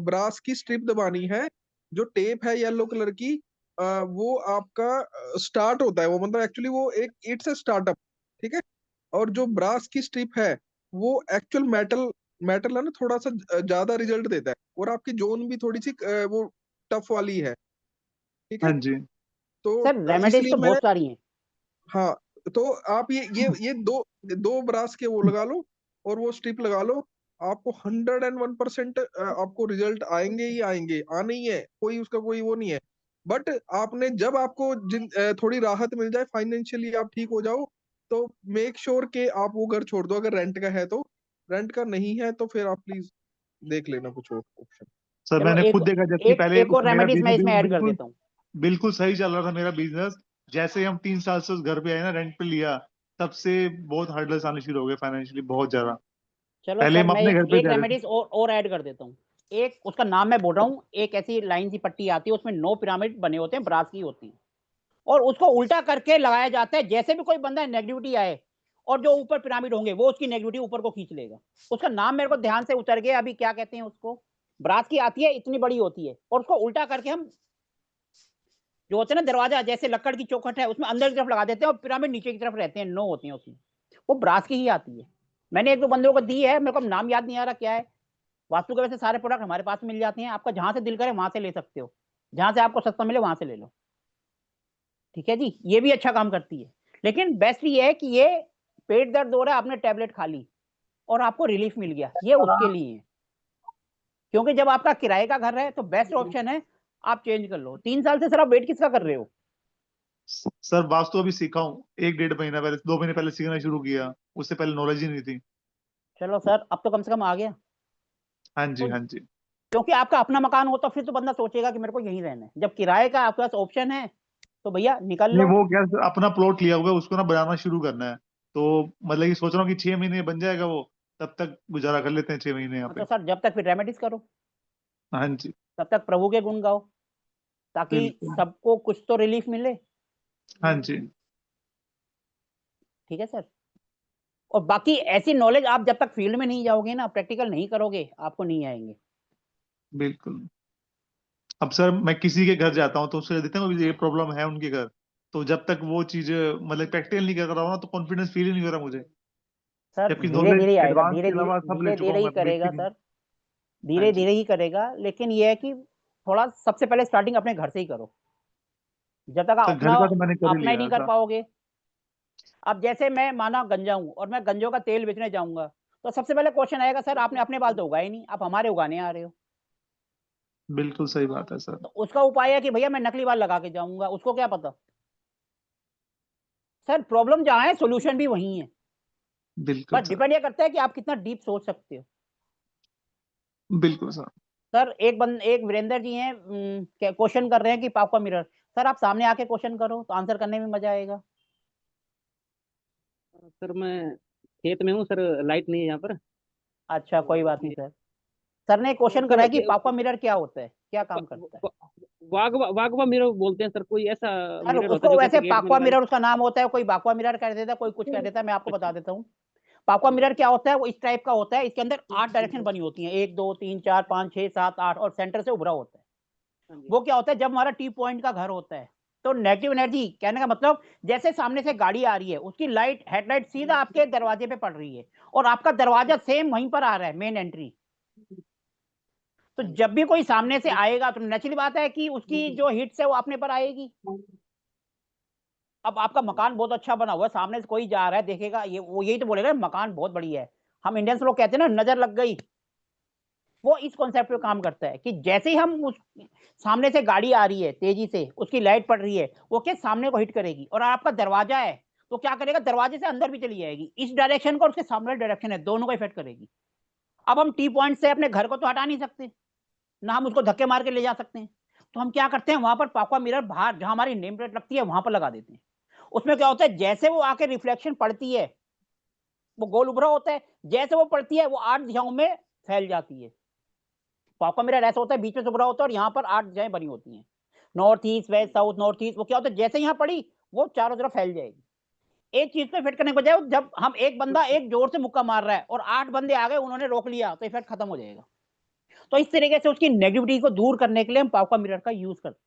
[SPEAKER 5] ब्रास की स्ट्रिप दबानी है। जो टेप है येलो कलर की, वो आपका स्टार्ट होता है, वो मतलब एक्चुअली वो एक ईंट से स्टार्टअप, ठीक है। और जो ब्रास की स्ट्रिप है वो एक्चुअल मेटल है ना, थोड़ा सा ज्यादा रिजल्ट देता है, और आपकी जोन भी थोड़ी सी वो टफ वाली है, ठीक है।
[SPEAKER 1] हाँ जी,
[SPEAKER 5] तो
[SPEAKER 2] सर रेमेडीज
[SPEAKER 5] इसलिए
[SPEAKER 2] तो
[SPEAKER 5] मैं,
[SPEAKER 2] बहुत सारी हैं।
[SPEAKER 5] हाँ, तो आप ये दो दो ब्रास के वो लगा लो, और वो स्ट्रिप लगा लो। आपको 101% आपको रिजल्ट आएंगे ही आएंगे, आने ही है, कोई उसका कोई वो नहीं है। बट आपने जब आपको थोड़ी राहत मिल जाए फाइनेंशियली, आप ठीक हो जाओ, तो मेक श्योर के आप वो घर छोड़ दो। अगर रेंट का है तो, रेंट का नहीं है तो फिर आप प्लीज देख लेना कुछ और ऑप्शन।
[SPEAKER 1] सर
[SPEAKER 2] चलो
[SPEAKER 1] मैंने
[SPEAKER 2] एक
[SPEAKER 1] खुद देखा, जबकि
[SPEAKER 2] एक
[SPEAKER 1] पहले
[SPEAKER 2] एक और
[SPEAKER 1] मेरा
[SPEAKER 2] रेमेडीज मैं
[SPEAKER 1] बिजनेस
[SPEAKER 2] इसमें ऐड कर
[SPEAKER 1] बिल्कुल
[SPEAKER 2] देता हूँ।
[SPEAKER 1] बिल्कुल सही चल रहा था मेरा बिजनेस। जैसे ही हम 3 साल से उस घर पे आए ना, रेंट पे लिया, तब से बहुत हर्डल्स आने शुरू हो गए फाइनेंशियली, बहुत ज्यादा।
[SPEAKER 2] चलो
[SPEAKER 1] पहले
[SPEAKER 2] सर
[SPEAKER 1] हम
[SPEAKER 2] मैं
[SPEAKER 1] अपने
[SPEAKER 2] एक
[SPEAKER 1] घर पे
[SPEAKER 2] एक
[SPEAKER 1] रह रहे थे।
[SPEAKER 2] रेमेडीज और ऐड कर देता हूँ। एक उसका नाम मैं बोल रहा हूँ, एक ऐसी लाइन सी पट्टी आती है, उसमें 9 पिरामिड बने होते हैं, ब्रास की होती है, और उसको उल्टा करके लगाया जाता है। जैसे भी कोई बंदा नेगेटिविटी आए, और जो ऊपर पिरामिड होंगे वो उसकी नेगेटिविटी ऊपर को खींच लेगा। उसका नाम मेरे को ध्यान से उतर गया अभी, क्या कहते हैं उसको, ब्रास की आती है, इतनी बड़ी होती है, और उसको उल्टा करके हम, जो होते हैं ना दरवाजा, जैसे लकड़ की चौखट है, उसमें अंदर की तरफ लगा देते हैं, और पिरामिड नीचे की तरफ रहते हैं, 9 होती हैं उसमें। वो ब्रास की ही आती है। मैंने 1-2 बंदों को दी है, मेरे को नाम याद नहीं आ रहा क्या है। वास्तु के वैसे सारे प्रोडक्ट हमारे पास मिल जाते हैं, आपका जहां से दिल करे वहां से ले सकते हो, जहां से आपको सस्ता मिले वहां से ले लो, ठीक है जी। ये भी अच्छा काम करती है, लेकिन बेस्ट ये है कि ये पेट दर्द हो रहा है, आपने टेबलेट खा ली और आपको रिलीफ मिल गया, ये उसके लिए है। क्योंकि जब आपका किराए का घर है तो बेस्ट ऑप्शन है आप चेंज कर लो। 3 साल से सर आप वेट किसका कर रहे हो?
[SPEAKER 1] सर वास्तु अभी सीखा हूँ, 1-1.5 महीना पहले, 2 महीने पहले सीखना शुरू किया। उससे पहले नॉलेज ही नहीं थी।
[SPEAKER 2] चलो सर, अब तो कम से कम आ गया।
[SPEAKER 1] हाँ जी,
[SPEAKER 2] तो
[SPEAKER 1] हाँ जी।
[SPEAKER 2] क्योंकि आपका अपना मकान हो तो फिर तो बंदा सोचेगा कि मेरे को यहीं रहना है। जब किराए का आपके पास ऑप्शन है तो भैया निकल
[SPEAKER 1] नहीं
[SPEAKER 2] लो।
[SPEAKER 1] वो क्या, अपना प्लॉट लिया हुआ है, उसको ना बनाना शुरू करना है। तो मतलब कि सोच रहा हूँ कि 6 महीने बन जाएगा वो, तब तक गुजारा कर लेते हैं 6 महीने यहाँ
[SPEAKER 2] हाँ,
[SPEAKER 1] पे।
[SPEAKER 2] तो सर जब तक फिर रेमेडीज करो,
[SPEAKER 1] हाँ जी,
[SPEAKER 2] तब तक प्रभु के गुण गाओ, ताकि
[SPEAKER 1] बिल्कुल।
[SPEAKER 2] सबको कुछ तो रिलीफ मिले।
[SPEAKER 1] हाँ जी,
[SPEAKER 2] ठीक है सर। और बाकी ऐसी नॉलेज आप जब तक फील्ड में नहीं जाओगे ना, प्रैक्टिकल नहीं करोगे, आपको नहीं आएंगे।
[SPEAKER 1] बिल्कुल। अब सर मैं किसी के घर जाता हूँ तो उससे देखता हूँ ये प्रॉब्लम है उनके घर, तो जब तक वो चीज मतलब प्रैक्टिकल नहीं कर रहा हूँ ना, तो कॉन्फिडेंस फील ही नहीं हो रहा मुझे।
[SPEAKER 2] सर
[SPEAKER 1] जबकि
[SPEAKER 2] धीरे
[SPEAKER 1] नॉलेज
[SPEAKER 2] धीरे ही आएगा,
[SPEAKER 1] एडवांस
[SPEAKER 2] धीरे
[SPEAKER 1] के
[SPEAKER 2] धीरे
[SPEAKER 1] अलावा सब ले
[SPEAKER 2] धीरे
[SPEAKER 1] चुका
[SPEAKER 2] धीरे
[SPEAKER 1] हूँ
[SPEAKER 2] ही
[SPEAKER 1] मैं
[SPEAKER 2] करेगा
[SPEAKER 1] बेसिक।
[SPEAKER 2] सर,
[SPEAKER 1] हाँ
[SPEAKER 2] धीरे
[SPEAKER 1] जी,
[SPEAKER 2] धीरे ही करेगा। लेकिन ये है कि थोड़ा सबसे पहले स्टार्टिंग अपने घर से ही करो। जब तक
[SPEAKER 1] सर
[SPEAKER 2] आप अपना
[SPEAKER 1] घर का तो मैंने कर ही
[SPEAKER 2] अपना ही
[SPEAKER 1] लिया
[SPEAKER 2] नहीं कर
[SPEAKER 1] ऐसा।
[SPEAKER 2] पाओगे। अब जैसे मैं माना गंजा हूँ और मैं गंजों का तेल बेचने जाऊंगा, तो सबसे पहले क्वेश्चन आएगा, सर आपने अपने बाल तो उगाए नहीं, आप हमारे उगाने आ रहे हो।
[SPEAKER 1] बिल्कुल सही बात है सर।
[SPEAKER 2] तो उसका उपाय है कि भैया मैं नकली बाल लगा के जाऊंगा, उसको क्या पता। सर प्रॉब्लम जहाँ है सोल्यूशन भी वही है।
[SPEAKER 1] बिल्कुल
[SPEAKER 2] बस
[SPEAKER 1] सर,
[SPEAKER 2] डिपेंड ये करता है कि आप कितना डीप सोच सकते हो।
[SPEAKER 1] बिल्कुल सर।
[SPEAKER 2] सर एक वीरेंद्र जी हैं, क्वेश्चन कर रहे हैं कि पापा मिरर। सर आप सामने आके क्वेश्चन करो तो आंसर करने में मजा आएगा।
[SPEAKER 7] सर मैं खेत में हूँ सर, लाइट नहीं है यहाँ पर।
[SPEAKER 2] अच्छा कोई बात नहीं
[SPEAKER 7] ये-
[SPEAKER 2] सर। सर ने क्वेश्चन करा
[SPEAKER 7] सर
[SPEAKER 2] है कि पापा मिरर क्या होता है, क्या काम करता है।
[SPEAKER 7] वागवा मिरर बोलते हैं सर, कोई ऐसा
[SPEAKER 2] सर
[SPEAKER 7] मिरर होता है
[SPEAKER 2] उसको
[SPEAKER 7] जो
[SPEAKER 2] वैसे
[SPEAKER 7] किसी गेट में
[SPEAKER 2] पाकवा
[SPEAKER 7] लगाए।
[SPEAKER 2] मिरर उसका नाम होता है, कोई बाकवा मिरर कह देता है, कोई कुछ कह देता है, मैं आपको बता देता हूँ। पाकवा मिरर क्या होता है, वो इस टाइप का होता है, इसके अंदर 8 डायरेक्शन बनी होती हैं, 1 2 3 4 5 6 7 8 और सेंटर से उभरा होता है।
[SPEAKER 7] हाँ जी।
[SPEAKER 2] वो क्या होता है, जब हमारा टी पॉइंट का घर होता है तो नेगेटिव एनर्जी, कहने का मतलब जैसे सामने से गाड़ी आ रही है, उसकी लाइट हेडलाइट सीधा आपके दरवाजे पे पड़ रही है और आपका दरवाजा सेम वहीं पर आ रहा है, मेन एंट्री। तो जब भी कोई सामने से आएगा तो नेचुरली बात है कि उसकी जो हिट्स है वो अपने पर आएगी। अब आपका मकान बहुत अच्छा बना हुआ है, सामने से कोई जा रहा है देखेगा, ये वो यही तो बोलेगा मकान बहुत बढ़िया है। हम इंडियंस लोग कहते हैं ना, नजर लग गई। वो इस कॉन्सेप्ट पे काम करता है कि जैसे ही हम उस सामने से गाड़ी आ रही है तेजी से, उसकी लाइट पड़ रही है, वो क्या सामने को हिट करेगी, और आपका दरवाजा है तो क्या करेगा, दरवाजे से अंदर भी चली जाएगी। इस डायरेक्शन को और उसके सामने डायरेक्शन है, दोनों को इफेक्ट करेगी। अब हम टी पॉइंट से अपने घर को तो हटा नहीं सकते, ना हम उसको धक्के मार के ले जा सकते हैं। तो हम क्या करते हैं, वहां पर पाकवा मिरर बाहर जहां हमारी नेम प्लेट लगती है वहां पर लगा देते हैं। उसमें क्या होता है, जैसे वो आके रिफ्लेक्शन पड़ती है, वो गोल उभरा होता है, जैसे वो पड़ती है वो 8 दिशाओं में फैल जाती है। पाकवा मिरर ऐसा होता है, बीच में से उभरा होता है और यहाँ पर 8 दिशाएं बनी होती हैं, north east west south north east. वो क्या होता है, जैसे यहाँ पड़ी वो चारों तरफ फैल जाएगी। एक चीज को इफेक्ट करने के बजाय जब हम एक बंदा एक जोर से मुक्का मार रहा है और 8 बंदे आ गए, उन्होंने रोक लिया, तो इफेक्ट खत्म हो जाएगा। तो इस तरीके से उसकी नेगेटिविटी को दूर करने के लिए हम पाकवा मिरर का यूज करते हैं।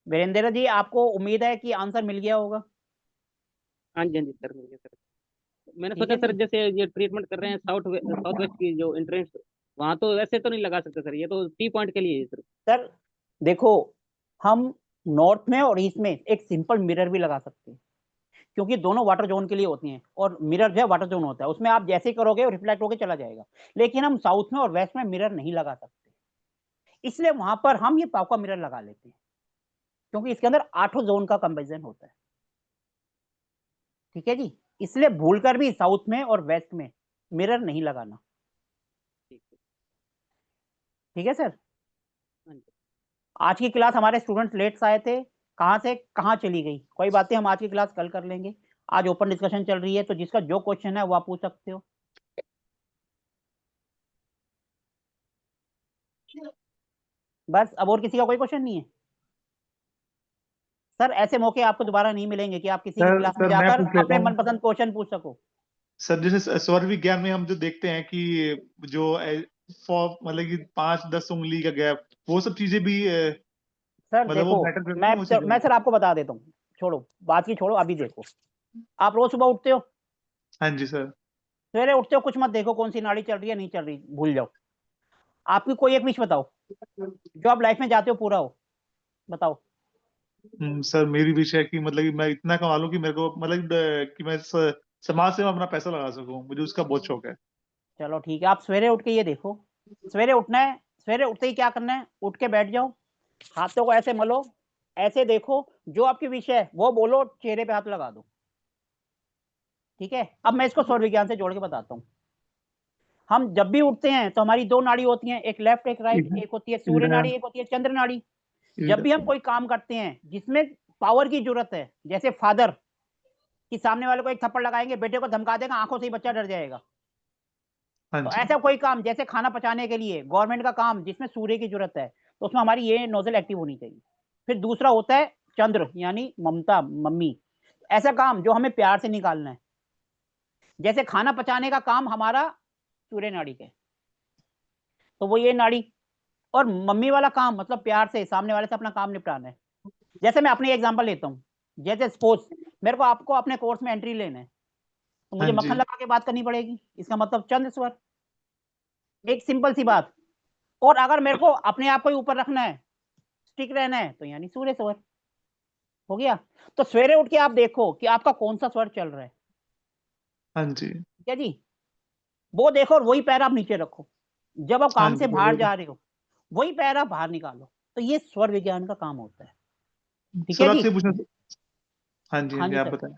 [SPEAKER 2] वीरेंद्र जी, आपको उम्मीद है कि आंसर मिल गया होगा।
[SPEAKER 7] हाँ जी हाँ जी सर, मिल गया सर। मैंने
[SPEAKER 2] ठीक
[SPEAKER 7] सोचा
[SPEAKER 2] है
[SPEAKER 7] सर
[SPEAKER 2] जी।
[SPEAKER 7] जैसे ये ट्रीटमेंट कर रहे हैं साउथ वेस्ट की जो एंट्रेंस, वहां तो वैसे तो नहीं लगा सकते सर, ये तो टी पॉइंट के लिए है सर।
[SPEAKER 2] सर देखो, हम नॉर्थ में और ईस्ट में एक सिंपल मिरर भी लगा सकते हैं, क्योंकि दोनों वाटर जोन के लिए होती हैं, और मिरर जो है वाटर जोन होता है, उसमें आप जैसे ही करोगे रिफ्लेक्ट होकर चला जाएगा। लेकिन हम साउथ में और वेस्ट में मिरर नहीं लगा सकते, इसलिए वहां पर हम ये पाकवा मिरर लगा लेते हैं, क्योंकि इसके अंदर 8 जोन का कंपेरिजन होता है। ठीक है जी, इसलिए भूलकर भी साउथ में और वेस्ट में मिरर नहीं लगाना।
[SPEAKER 7] ठीक है।
[SPEAKER 2] ठीक है सर।
[SPEAKER 7] हाँ जी।
[SPEAKER 2] आज की क्लास हमारे स्टूडेंट्स लेट से आए थे, कहाँ से कहाँ चली गई, कोई बात नहीं, हम आज की क्लास कल कर लेंगे। आज ओपन डिस्कशन चल रही है, तो जिसका जो क्वेश्चन है वो आप पूछ सकते हो। बस, अब और किसी का कोई क्वेश्चन नहीं है। सर ऐसे मौके आपको दोबारा नहीं मिलेंगे कि आप किसी की क्लास में
[SPEAKER 1] सर मैं
[SPEAKER 2] जाकर
[SPEAKER 1] पूछ लेता
[SPEAKER 2] अपने
[SPEAKER 1] हूँ
[SPEAKER 2] मनपसंद क्वेश्चन पूछ सको।
[SPEAKER 1] सर। जैसे स्वर विज्ञान में हम जो देखते हैं कि जो मतलब कि 5-10 उंगली का गैप, वो सब चीजें भी
[SPEAKER 2] सर
[SPEAKER 1] मतलब वो
[SPEAKER 2] देखो,
[SPEAKER 1] मैटर करती हैं वो चीजें।
[SPEAKER 2] मैं सर आपको बता देता हूँ, छोड़ो बात की, छोड़ो अभी देखो। आप रोज सुबह उठते हो,
[SPEAKER 1] हाँ जी सर।
[SPEAKER 2] सवेरे उठते हो, कुछ मत देखो कौन सी नाड़ी चल रही है नहीं चल रही, भूल जाओ। आपकी कोई एक विश बताओ जो आप लाइफ में चाहते हो पूरा हो, बताओ।
[SPEAKER 1] सर मेरी विश है कि मतलब कि मैं इतना कमा लूं कि मेरे को मतलब कि मैं समाज से अपना पैसा लगा सकूं, मुझे उसका बहुत शौक है।
[SPEAKER 2] चलो ठीक है, आप सवेरे उठ के ये देखो, सवेरे उठना है, सवेरे उठते ही क्या करना है, उठ के बैठ जाओ, हाथों को ऐसे मलो, ऐसे देखो, जो आपकी विश है वो बोलो, चेहरे पे हाथ लगा दो। ठीक है, अब मैं इसको सौर विज्ञान से जोड़ के बताता हूँ। हम जब भी उठते हैं तो हमारी 2 नाड़ी होती हैं, एक लेफ्ट एक राइट, एक होती है सूर्य नाड़ी, एक होती है चंद्र नाड़ी। जब भी हम कोई काम करते हैं जिसमें पावर की जरूरत है, जैसे फादर कि सामने वाले को एक थप्पड़ लगाएंगे, बेटे को धमका देगा, आंखों से ही बच्चा डर जाएगा।
[SPEAKER 1] हाँ
[SPEAKER 2] तो
[SPEAKER 1] जी।
[SPEAKER 2] ऐसा कोई काम जैसे खाना पचाने के लिए गवर्नमेंट का काम जिसमें सूर्य की जरूरत है, तो उसमें हमारी ये नोजल एक्टिव होनी चाहिए। फिर दूसरा होता है चंद्र, यानी ममता, मम्मी, ऐसा काम जो हमें प्यार से निकालना है, जैसे खाना पचाने का काम हमारा सूर्य नाड़ी के, तो वो ये नाड़ी। और मम्मी वाला काम मतलब प्यार से सामने वाले से अपना काम निपटाना है। जैसे मैं अपनी एग्जांपल लेता हूँ, जैसे सपोज मेरे को आपको अपने कोर्स में एंट्री लेना है, तो
[SPEAKER 1] हाँ
[SPEAKER 2] मुझे मक्खन
[SPEAKER 1] जी।
[SPEAKER 2] लगा के बात करनी पड़ेगी, इसका मतलब चंद्र स्वर, एक सिंपल सी बात। और अगर मेरे को अपने आप को ही ऊपर रखना है, स्टिक रहना है, तो यानी सूर्य स्वर हो गया। तो सवेरे उठ के आप देखो कि आपका कौन सा स्वर चल रहा है।
[SPEAKER 1] हाँ जी।
[SPEAKER 2] ठीक है जी, वो देखो और वही पैर आप नीचे रखो, जब आप
[SPEAKER 1] हाँ
[SPEAKER 2] काम से
[SPEAKER 1] जी
[SPEAKER 2] बाहर जा रहे हो वही पैर आप बाहर निकालो। तो ये स्वर विज्ञान का काम होता है। ठीक
[SPEAKER 1] सर,
[SPEAKER 2] है जी।
[SPEAKER 1] आपसे पूछना हाँ जी,
[SPEAKER 2] हाँ जी
[SPEAKER 1] आप
[SPEAKER 2] सर।
[SPEAKER 1] बताएं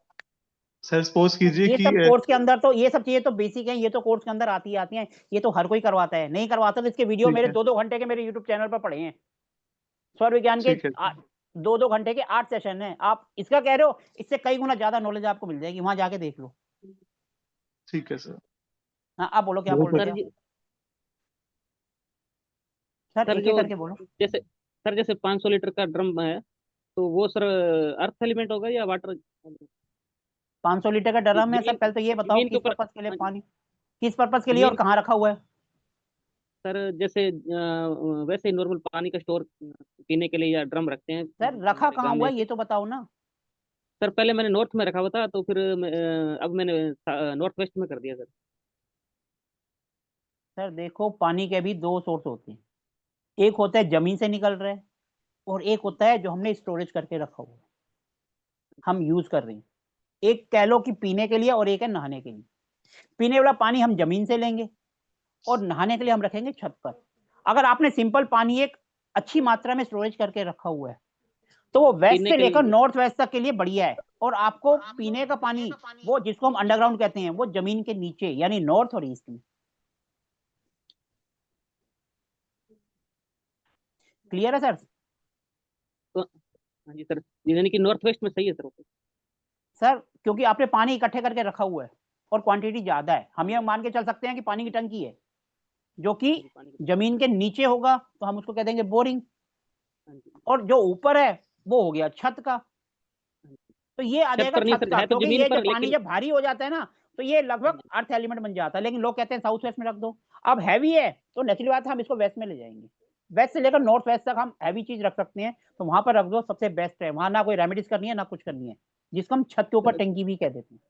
[SPEAKER 1] सर। सपोज कीजिए
[SPEAKER 2] ये
[SPEAKER 1] कि
[SPEAKER 2] सब कोर्स के अंदर तो, ये सब चीजें तो बेसिक हैं, ये तो कोर्स के अंदर आती हैं, ये तो हर कोई करवाता है। नहीं करवाता तो इसके वीडियो
[SPEAKER 1] ठीक
[SPEAKER 2] मेरे
[SPEAKER 1] है,
[SPEAKER 2] 2-2 घंटे के मेरे यूट्यूब चैनल पर पड़े हैं। स्वर विज्ञान के
[SPEAKER 1] ठीक है,
[SPEAKER 2] 2-2 घंटे के 8 सेशन हैं। आप इसका कह रहे हो, इससे कई गुना ज्यादा नॉलेज आपको मिल जाएगी, वहां जाके देख लो।
[SPEAKER 1] ठीक है सर।
[SPEAKER 2] हाँ, आप बोलो क्या बोल
[SPEAKER 1] बहुत
[SPEAKER 2] रहे
[SPEAKER 7] सर
[SPEAKER 2] थे आप?
[SPEAKER 7] जी,
[SPEAKER 2] सर
[SPEAKER 7] सर
[SPEAKER 2] एक एक
[SPEAKER 7] जो
[SPEAKER 2] करके बोलो।
[SPEAKER 7] जैसे 500 लीटर का ड्रम है, तो वो सर अर्थ एलिमेंट होगा या वाटर?
[SPEAKER 2] 500 लीटर का ड्रम है सर।
[SPEAKER 7] जमीन
[SPEAKER 2] पहले तो ये बताओ
[SPEAKER 7] जमीन के
[SPEAKER 2] किस
[SPEAKER 7] ऊपर।
[SPEAKER 2] पर्पज के लिए
[SPEAKER 7] हाँ,
[SPEAKER 2] पानी, किस पर्पज के लिए और
[SPEAKER 7] जमीन
[SPEAKER 2] कहाँ रखा हुआ है?
[SPEAKER 7] सर जैसे वैसे ही नॉर्मल पानी का स्टोर पीने के लिए या ड्रम रखते हैं
[SPEAKER 2] सर रखा
[SPEAKER 7] हमारे
[SPEAKER 2] कहाँ
[SPEAKER 7] गांव में
[SPEAKER 2] हुआ है
[SPEAKER 7] ऐसे।
[SPEAKER 2] ये तो बताओ ना।
[SPEAKER 7] सर पहले मैंने नॉर्थ में रखा हुआ था, तो फिर अब मैंने नॉर्थ वेस्ट में कर दिया सर।
[SPEAKER 2] सर देखो, पानी के भी 2 सोर्स होते हैं। एक होता है जमीन से निकल रहा है, और एक होता है जो हमने स्टोरेज करके रखा हुआ है, हम यूज कर रहे हैं। एक कह लो कि पीने के लिए, और एक है नहाने के लिए। पीने वाला पानी हम जमीन से लेंगे, और नहाने के लिए हम रखेंगे छत पर। अगर आपने सिंपल पानी एक अच्छी मात्रा में स्टोरेज करके रखा हुआ है, तो वो वेस्ट
[SPEAKER 7] पीने
[SPEAKER 2] से
[SPEAKER 7] के
[SPEAKER 2] लेकर
[SPEAKER 7] लिए
[SPEAKER 2] नॉर्थ वेस्ट तक के लिए बढ़िया है। और आपको पीने का पानी, वो जिसको हम अंडरग्राउंड कहते हैं, वो जमीन के नीचे यानी नॉर्थ और ईस्ट में। क्लियर है सर?
[SPEAKER 7] तो हाँ जी सर, यानी कि नॉर्थ वेस्ट में सही है सर। ओके।
[SPEAKER 2] सर क्योंकि आपने पानी इकट्ठे करके रखा हुआ है और क्वांटिटी ज्यादा है, हम ये मान के चल सकते हैं कि पानी की टंकी है जो कि
[SPEAKER 7] हाँ जी, पानी की।
[SPEAKER 2] जमीन के नीचे होगा, तो हम उसको कह देंगे बोरिंग।
[SPEAKER 7] हाँ जी,
[SPEAKER 2] और जो ऊपर है वो हो गया छत का।
[SPEAKER 7] हाँ जी।
[SPEAKER 2] तो ये आ
[SPEAKER 7] छत
[SPEAKER 2] जाएगा
[SPEAKER 7] पर नहीं
[SPEAKER 2] छत
[SPEAKER 7] सर,
[SPEAKER 2] का,
[SPEAKER 7] है तो
[SPEAKER 2] क्योंकि
[SPEAKER 7] जमीन
[SPEAKER 2] ये जब
[SPEAKER 7] पर
[SPEAKER 2] पानी
[SPEAKER 7] लेकिन।
[SPEAKER 2] जब भारी हो जाता है ना, तो ये
[SPEAKER 7] हाँ
[SPEAKER 2] लगभग
[SPEAKER 7] जी,
[SPEAKER 2] अर्थ एलिमेंट बन जाता है। लेकिन लोग कहते हैं साउथ वेस्ट में रख दो। अब हैवी है तो नेचुरली बात है, हम इसको वेस्ट में ले जाएंगे। वेस्ट से लेकर नॉर्थ वेस्ट तक हम हैवी चीज रख सकते हैं, तो वहां पर रख दो, सबसे बेस्ट है। वहां ना कोई रेमेडीज करनी है ना कुछ करनी है, जिसको हम छत के ऊपर
[SPEAKER 7] सर
[SPEAKER 2] टंकी भी कह देते हैं।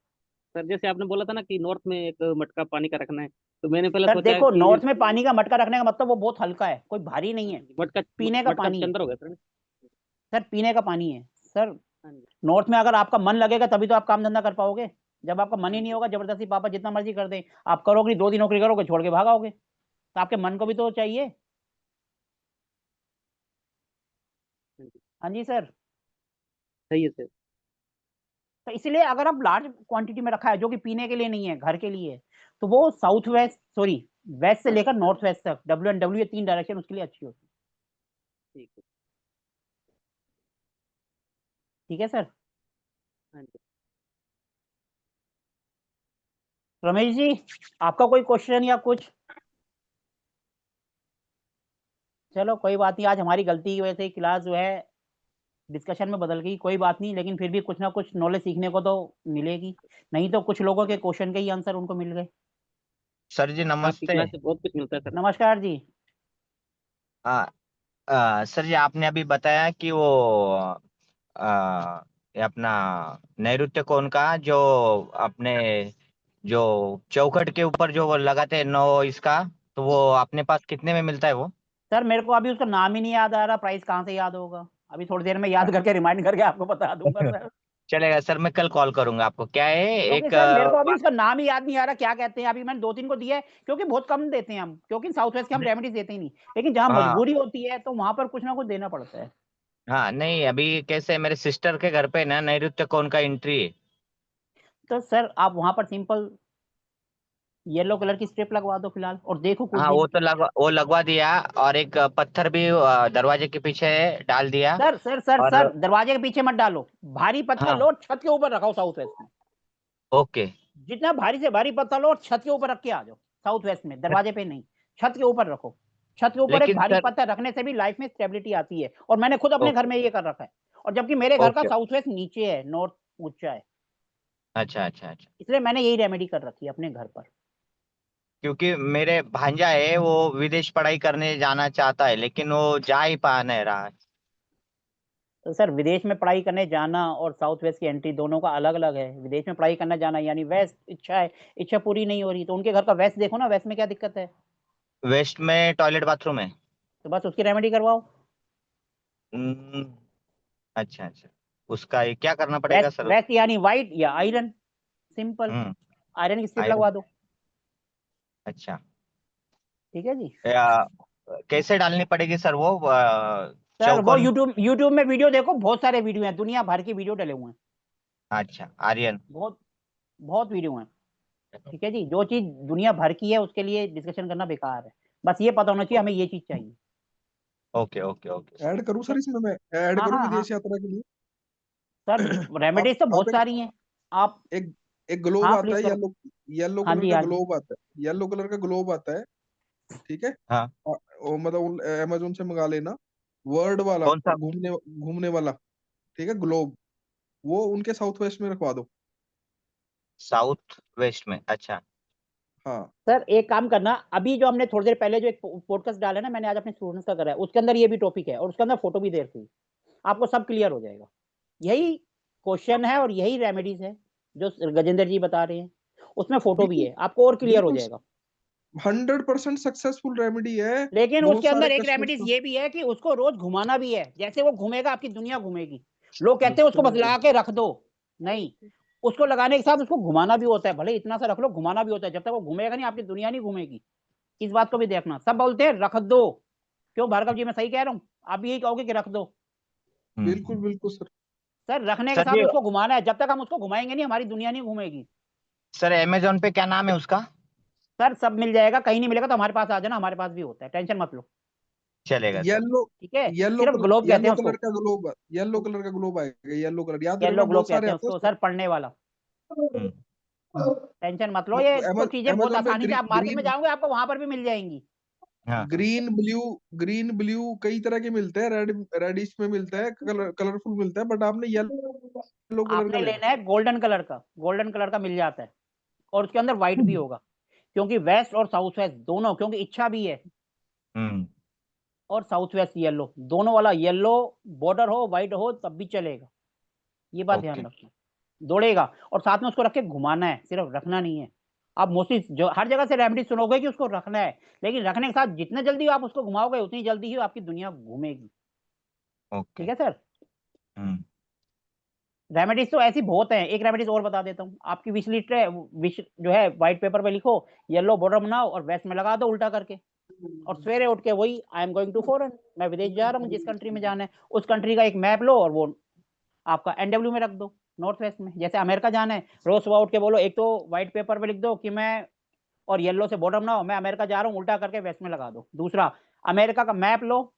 [SPEAKER 7] सर जैसे आपने बोला था ना कि नॉर्थ में एक मटका पानी का रखना है, तो मैंने पहले
[SPEAKER 2] सर
[SPEAKER 7] सोचा
[SPEAKER 2] देखो,
[SPEAKER 7] कि
[SPEAKER 2] नॉर्थ में पानी का मटका रखने का मतलब वो बहुत हल्का है, कोई भारी नहीं
[SPEAKER 7] हाँ
[SPEAKER 2] है।
[SPEAKER 7] जी, मटका
[SPEAKER 2] पीने का
[SPEAKER 7] मटका
[SPEAKER 2] पानी
[SPEAKER 7] के
[SPEAKER 2] है
[SPEAKER 7] अंदर हो गया सर।
[SPEAKER 2] सर, पीने का पानी है सर।
[SPEAKER 7] हाँ जी,
[SPEAKER 2] नॉर्थ में अगर आपका मन लगेगा तभी तो आप काम धंधा कर पाओगे। जब आपका मन
[SPEAKER 7] हाँ
[SPEAKER 2] ही नहीं
[SPEAKER 7] जी,
[SPEAKER 2] होगा, जबरदस्ती पापा जितना मर्जी कर दे, आप करोगे 2 दिन नौकरी करोगे, छोड़ के भागाओगे, तो आपके मन को भी तो चाहिए।
[SPEAKER 7] हाँ जी,
[SPEAKER 2] हाँ जी सर।
[SPEAKER 7] सही है सर।
[SPEAKER 2] तो इसलिए अगर आप लार्ज क्वांटिटी में रखा है जो कि पीने के लिए नहीं है, घर के लिए है, तो वो साउथ वेस्ट, सॉरी, वेस्ट से लेकर नॉर्थ वेस्ट तक, डब्ल्यू एंड डब्ल्यू, ये 3 डायरेक्शन उसके लिए अच्छी होती है।
[SPEAKER 7] ठीक है।
[SPEAKER 2] ठीक है सर।
[SPEAKER 7] हाँ जी।
[SPEAKER 2] रमेश जी, आपका कोई क्वेश्चन या कुछ? चलो कोई बात नहीं, आज हमारी गलती की वजह से क्लास जो है डिस्कशन में बदल गई। कोई बात नहीं, लेकिन फिर भी कुछ ना कुछ नॉलेज सीखने को तो मिलेगी। नहीं तो कुछ लोगों के क्वेश्चन के ही आंसर उनको मिल गए।
[SPEAKER 6] सर जी
[SPEAKER 7] आपकी
[SPEAKER 6] नमस्ते।
[SPEAKER 7] क्लास से बहुत कुछ मिलता है सर।
[SPEAKER 2] नमस्कार जी।
[SPEAKER 6] हाँ, सर जी आपने अभी बताया कि वो ये अपना नैऋत्य कोण का जो अपने जो चौखट के ऊपर जो वो लगाते हैं नो इसका, तो वो अपने पास कितने में मिलता है वो?
[SPEAKER 2] सर मेरे को अभी उसका नाम ही नहीं याद आ रहा, प्राइस कहाँ से याद होगा? अभी थोड़ी देर में याद करके रिमाइंड करके आपको बता दूंगा सर।
[SPEAKER 6] चलेगा सर, मैं कल कॉल करूंगा आपको। क्या है
[SPEAKER 2] क्योंकि
[SPEAKER 6] एक
[SPEAKER 2] सर मेरे को अभी उसका नाम ही याद नहीं आ रहा क्या कहते हैं। अभी मैंने 2-3 को दिया है, क्योंकि बहुत कम देते हैं हम, क्योंकि साउथ वेस्ट के हम रेमेडीज देते ही नहीं। लेकिन जहाँ
[SPEAKER 6] हाँ
[SPEAKER 2] मजबूरी होती है तो वहां पर कुछ ना कुछ देना पड़ता है।
[SPEAKER 6] हाँ, नहीं अभी कैसे मेरे सिस्टर के घर पे ना नैऋत्य कोण का एंट्री है।
[SPEAKER 2] तो सर आप वहां पर सिंपल येलो कलर की स्ट्रिप लगवा दो फिलहाल, और देखो कुछ
[SPEAKER 6] हाँ
[SPEAKER 2] दिन।
[SPEAKER 6] वो लगवा दिया, और एक पत्थर भी दरवाजे के पीछे डाल दिया।
[SPEAKER 2] सर सर सर
[SPEAKER 6] और
[SPEAKER 2] सर दरवाजे के पीछे मत डालो, भारी पत्थर लो
[SPEAKER 6] हाँ,
[SPEAKER 2] और छत के ऊपर रखाओ साउथ वेस्ट में।
[SPEAKER 6] ओके।
[SPEAKER 2] जितना भारी से भारी पत्थर लो और छत के ऊपर रख के आ जाओ, साउथ वेस्ट में, दरवाजे पे नहीं, छत के ऊपर रखो। छत के ऊपर एक
[SPEAKER 6] लेकिन
[SPEAKER 2] भारी
[SPEAKER 6] सर,
[SPEAKER 2] पत्थर रखने से भी लाइफ में स्टेबिलिटी आती है, और मैंने खुद अपने घर
[SPEAKER 6] ओके
[SPEAKER 2] में ये कर रखा है। और जबकि मेरे घर का
[SPEAKER 6] ओके,
[SPEAKER 2] साउथ वेस्ट नीचे है, नॉर्थ ऊंचा है,
[SPEAKER 6] अच्छा अच्छा अच्छा।
[SPEAKER 2] इसलिए मैंने यही रेमेडी कर रखी है अपने घर पर।
[SPEAKER 6] क्योंकि मेरे भांजा है वो विदेश पढ़ाई करने जाना चाहता है, लेकिन वो जा ही पा नहीं रहा है।
[SPEAKER 2] तो सर विदेश में पढ़ाई करने जाना और साउथ वेस्ट की एंट्री दोनों का अलग अलग है। विदेश में पढ़ाई करना जाना यानी वेस्ट इच्छा है, इच्छा पूरी नहीं हो रही, तो उनके घर का वेस्ट देखो ना, वेस्ट में क्या दिक्कत है,
[SPEAKER 6] वेस्ट में टॉयलेट बाथरूम है।
[SPEAKER 2] तो बस उसकी रेमेडी करवाओ।
[SPEAKER 6] हम्म, अच्छा अच्छा, उसका ये क्या करना पड़ेगा
[SPEAKER 2] वेस्ट
[SPEAKER 6] सर
[SPEAKER 2] वेस्ट यानी वाइट या आयरन, सिंपल।
[SPEAKER 6] हम्म,
[SPEAKER 2] आयरन की स्ट्रिप
[SPEAKER 6] आयरन,
[SPEAKER 2] लगवा दो।
[SPEAKER 6] अच्छा।
[SPEAKER 2] ठीक है जी।
[SPEAKER 6] या, कैसे डालनी पड़ेगी सर वो
[SPEAKER 2] सर वो
[SPEAKER 6] चौकोन?
[SPEAKER 2] यूट्यूब यूट्यूब में वीडियो देखो, बहुत सारे वीडियो हैं, दुनिया भर की वीडियो डले हुए हैं।
[SPEAKER 6] अच्छा आर्यन।
[SPEAKER 2] बहुत बहुत वीडियो हैं, ठीक है जी। जो चीज दुनिया भर की है उसके लिए डिस्कशन करना बेकार है, बस ये पता होना चाहिए हमें ये चीज चाहिए।
[SPEAKER 6] ओके ओके ओके
[SPEAKER 5] ऐड करूं सर इसमें, मैं ऐड
[SPEAKER 2] हाँ
[SPEAKER 5] करूं
[SPEAKER 2] हाँ हाँ
[SPEAKER 5] विदेश यात्रा के लिए?
[SPEAKER 2] सर,
[SPEAKER 5] आप
[SPEAKER 2] रेमेडीज तो
[SPEAKER 5] आप
[SPEAKER 2] बहुत सारी हैं। आप
[SPEAKER 5] एक एक ग्लोब
[SPEAKER 2] हाँ
[SPEAKER 5] आता
[SPEAKER 2] प्लीज
[SPEAKER 5] है,
[SPEAKER 2] करो।
[SPEAKER 5] येलो येलो
[SPEAKER 2] हाँ
[SPEAKER 5] कलर
[SPEAKER 2] जी
[SPEAKER 5] का
[SPEAKER 2] हाँ जी।
[SPEAKER 5] ग्लोब आता है, येलो कलर का ग्लोब आता है, ठीक है।
[SPEAKER 6] हाँ
[SPEAKER 5] वो मतलब अमेजोन से मंगा लेना, वर्ल्ड वाला,
[SPEAKER 6] कौन सा?
[SPEAKER 5] घूमने घूमने वाला, ठीक है, ग्लोब। वो उनके साउथ वेस्ट में रखवा दो।
[SPEAKER 6] साउथ वेस्ट में? अच्छा
[SPEAKER 5] हाँ
[SPEAKER 2] सर एक काम करना, अभी जो हमने थोड़ी देर पहले जो एक पॉडकास्ट डाला है ना, मैंने आज अपने स्टूडेंट्स का करा है, उसके अंदर ये भी टॉपिक है और उसके अंदर फोटो भी देर थी, आपको सब क्लियर हो जाएगा। यही क्वेश्चन है और यही रेमेडीज है जो गजेंद्र जी बता रहे हैं, उसमें फोटो भी
[SPEAKER 5] बिल्कुल
[SPEAKER 2] है, आपको और क्लियर हो
[SPEAKER 5] बिल्कुल,
[SPEAKER 2] जाएगा।
[SPEAKER 5] 100% सक्सेसफुल रेमेडी है।
[SPEAKER 2] लेकिन
[SPEAKER 5] बहुत
[SPEAKER 2] उसके
[SPEAKER 5] सारे
[SPEAKER 2] अंदर एक
[SPEAKER 5] कस्टमर्स
[SPEAKER 2] रेमेडीज
[SPEAKER 5] को
[SPEAKER 2] ये भी है कि उसको रोज घुमाना भी है, जैसे वो घूमेगा आपकी दुनिया घूमेगी। लोग कहते हैं उसको बस लगा के रख दो, नहीं, उसको लगाने के साथ उसको घुमाना भी होता है, भले इतना सा रख लो, घुमाना भी होता है। जब तक वो घूमेगा नहीं आपकी दुनिया नहीं घूमेगी, इस बात को भी देखना। सब बोलते हैं रख दो, क्यों भार्गव जी मैं सही कह रहा हूँ? आप भी यही कहोगे कि रख दो।
[SPEAKER 5] बिल्कुल बिल्कुल सर।
[SPEAKER 2] सर रखने के
[SPEAKER 6] सर
[SPEAKER 2] साथ
[SPEAKER 6] ये
[SPEAKER 2] उसको घुमाना है, जब तक हम उसको घुमाएंगे नहीं हमारी दुनिया नहीं घूमेगी।
[SPEAKER 6] सर अमेजोन पे क्या नाम है उसका?
[SPEAKER 2] सर सब मिल जाएगा, कहीं नहीं मिलेगा तो हमारे पास आ जाना, हमारे पास भी होता है, टेंशन मत लो।
[SPEAKER 6] चलेगा सर।
[SPEAKER 5] येलो
[SPEAKER 2] ठीक है,
[SPEAKER 5] येलो
[SPEAKER 2] सिर्फ ग्लोब कहते
[SPEAKER 5] येलो
[SPEAKER 2] हैं उसको,
[SPEAKER 5] कलर का ग्लोब, येलो कलर का ग्लोब आएगा, येलो कलर, याद
[SPEAKER 2] येलो
[SPEAKER 5] रखना,
[SPEAKER 2] ग्लोब
[SPEAKER 5] बहुत
[SPEAKER 2] कहते
[SPEAKER 5] सारे
[SPEAKER 2] हैं
[SPEAKER 5] आते हैं
[SPEAKER 2] उसको
[SPEAKER 5] उसमें।
[SPEAKER 2] सर, पढ़ने वाला।
[SPEAKER 6] हम्म,
[SPEAKER 2] टेंशन मत लो, ये तो चीजें बहुत
[SPEAKER 5] अमेजोन पे
[SPEAKER 2] आसानी से, आप मार्केट में
[SPEAKER 5] ग्रीन
[SPEAKER 2] जाओगे आपको वहां पर भी मिल जाएंगी।
[SPEAKER 6] हाँ हाँ
[SPEAKER 5] ग्रीन ब्लू, ग्रीन ब्लू कई तरह के मिलते हैं, रेडिश में मिलता है, कलरफुल मिलता है, बट आपने येलो कलर का
[SPEAKER 2] आपने
[SPEAKER 5] लेना।
[SPEAKER 2] लेना है गोल्डन कलर का, गोल्डन कलर का मिल जाता है, और उसके अंदर व्हाइट भी होगा, क्योंकि वेस्ट और साउथ वेस्ट दोनों, क्योंकि इच्छा भी है,
[SPEAKER 6] हम्म
[SPEAKER 2] और साउथ वेस्ट येलो दोनों वाला, येलो बॉर्डर हो व्हाइट हो तब भी चलेगा, ये बात
[SPEAKER 6] ओके
[SPEAKER 2] ध्यान रखना। दौड़ेगा, और साथ में उसको रख के घुमाना है, सिर्फ रखना नहीं है। आप मोस्टली जो हर जगह से रेमेडी सुनोगे कि उसको रखना है, लेकिन रखने के साथ जितने जल्दी आप उसको घुमाओगे उतनी जल्दी ही आपकी दुनिया घूमेगी।
[SPEAKER 6] ओके।
[SPEAKER 2] ठीक है सर।
[SPEAKER 6] हम्म
[SPEAKER 2] रेमेडीज तो ऐसी बहुत हैं, एक रेमेडीज और बता देता हूँ, आपकी विश लिस्ट है, विश जो है व्हाइट पेपर पे लिखो, येलो बॉर्डर बनाओ और वेस्ट में लगा दो उल्टा करके, और सवेरे उठ के वही I am going to foreign, मैं विदेश जा रहा हूँ, जिस कंट्री में जाना है उस कंट्री का एक मैप लो और वो आपका एनडब्ल्यू में रख दो, नॉर्थ वेस्ट में। जैसे अमेरिका जाना है, रोज सुबह उठ के बोलो, एक तो व्हाइट पेपर पे लिख दो कि मैं, और येलो से बॉर्डर बनाओ, मैं अमेरिका जा रहा हूँ, उल्टा करके वेस्ट में लगा दो। दूसरा, अमेरिका का मैप लो,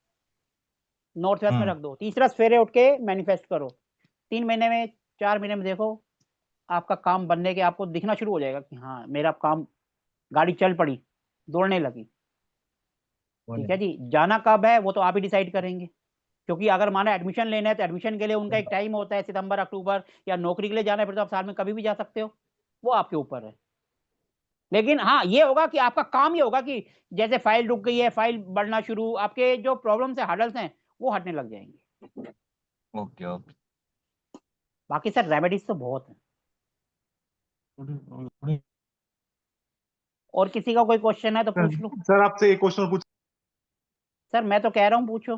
[SPEAKER 2] नॉर्थ वेस्ट में
[SPEAKER 6] हम्म
[SPEAKER 2] रख दो। तीसरा, सवेरे उठ के मैनिफेस्ट करो, 3 महीने में 4 महीने में देखो आपका काम बनने के आपको दिखना शुरू हो जाएगा कि हाँ मेरा काम, गाड़ी चल पड़ी, दौड़ने लगी। ठीक है जी, जाना कब है वो तो आप ही डिसाइड करेंगे, क्योंकि अगर माना एडमिशन लेना है तो एडमिशन के लिए उनका एक टाइम होता है, सितंबर अक्टूबर, या नौकरी के लिए जाना है फिर तो आप साल में कभी भी जा सकते हो, वो आपके ऊपर है। लेकिन हाँ ये होगा कि आपका काम ये होगा कि जैसे फाइल रुक गई है, फाइल बढ़ना शुरू, आपके जो प्रॉब्लम्स है, हर्डल्स हैं, वो हटने लग जाएंगे।
[SPEAKER 6] Okay okay.
[SPEAKER 2] बाकी सर रेमेडीज तो बहुत है। और किसी का कोई क्वेश्चन है तो पूछ लो।
[SPEAKER 1] सर आपसे एक क्वेश्चन पूछ।
[SPEAKER 2] सर मैं तो कह रहा हूँ पूछो।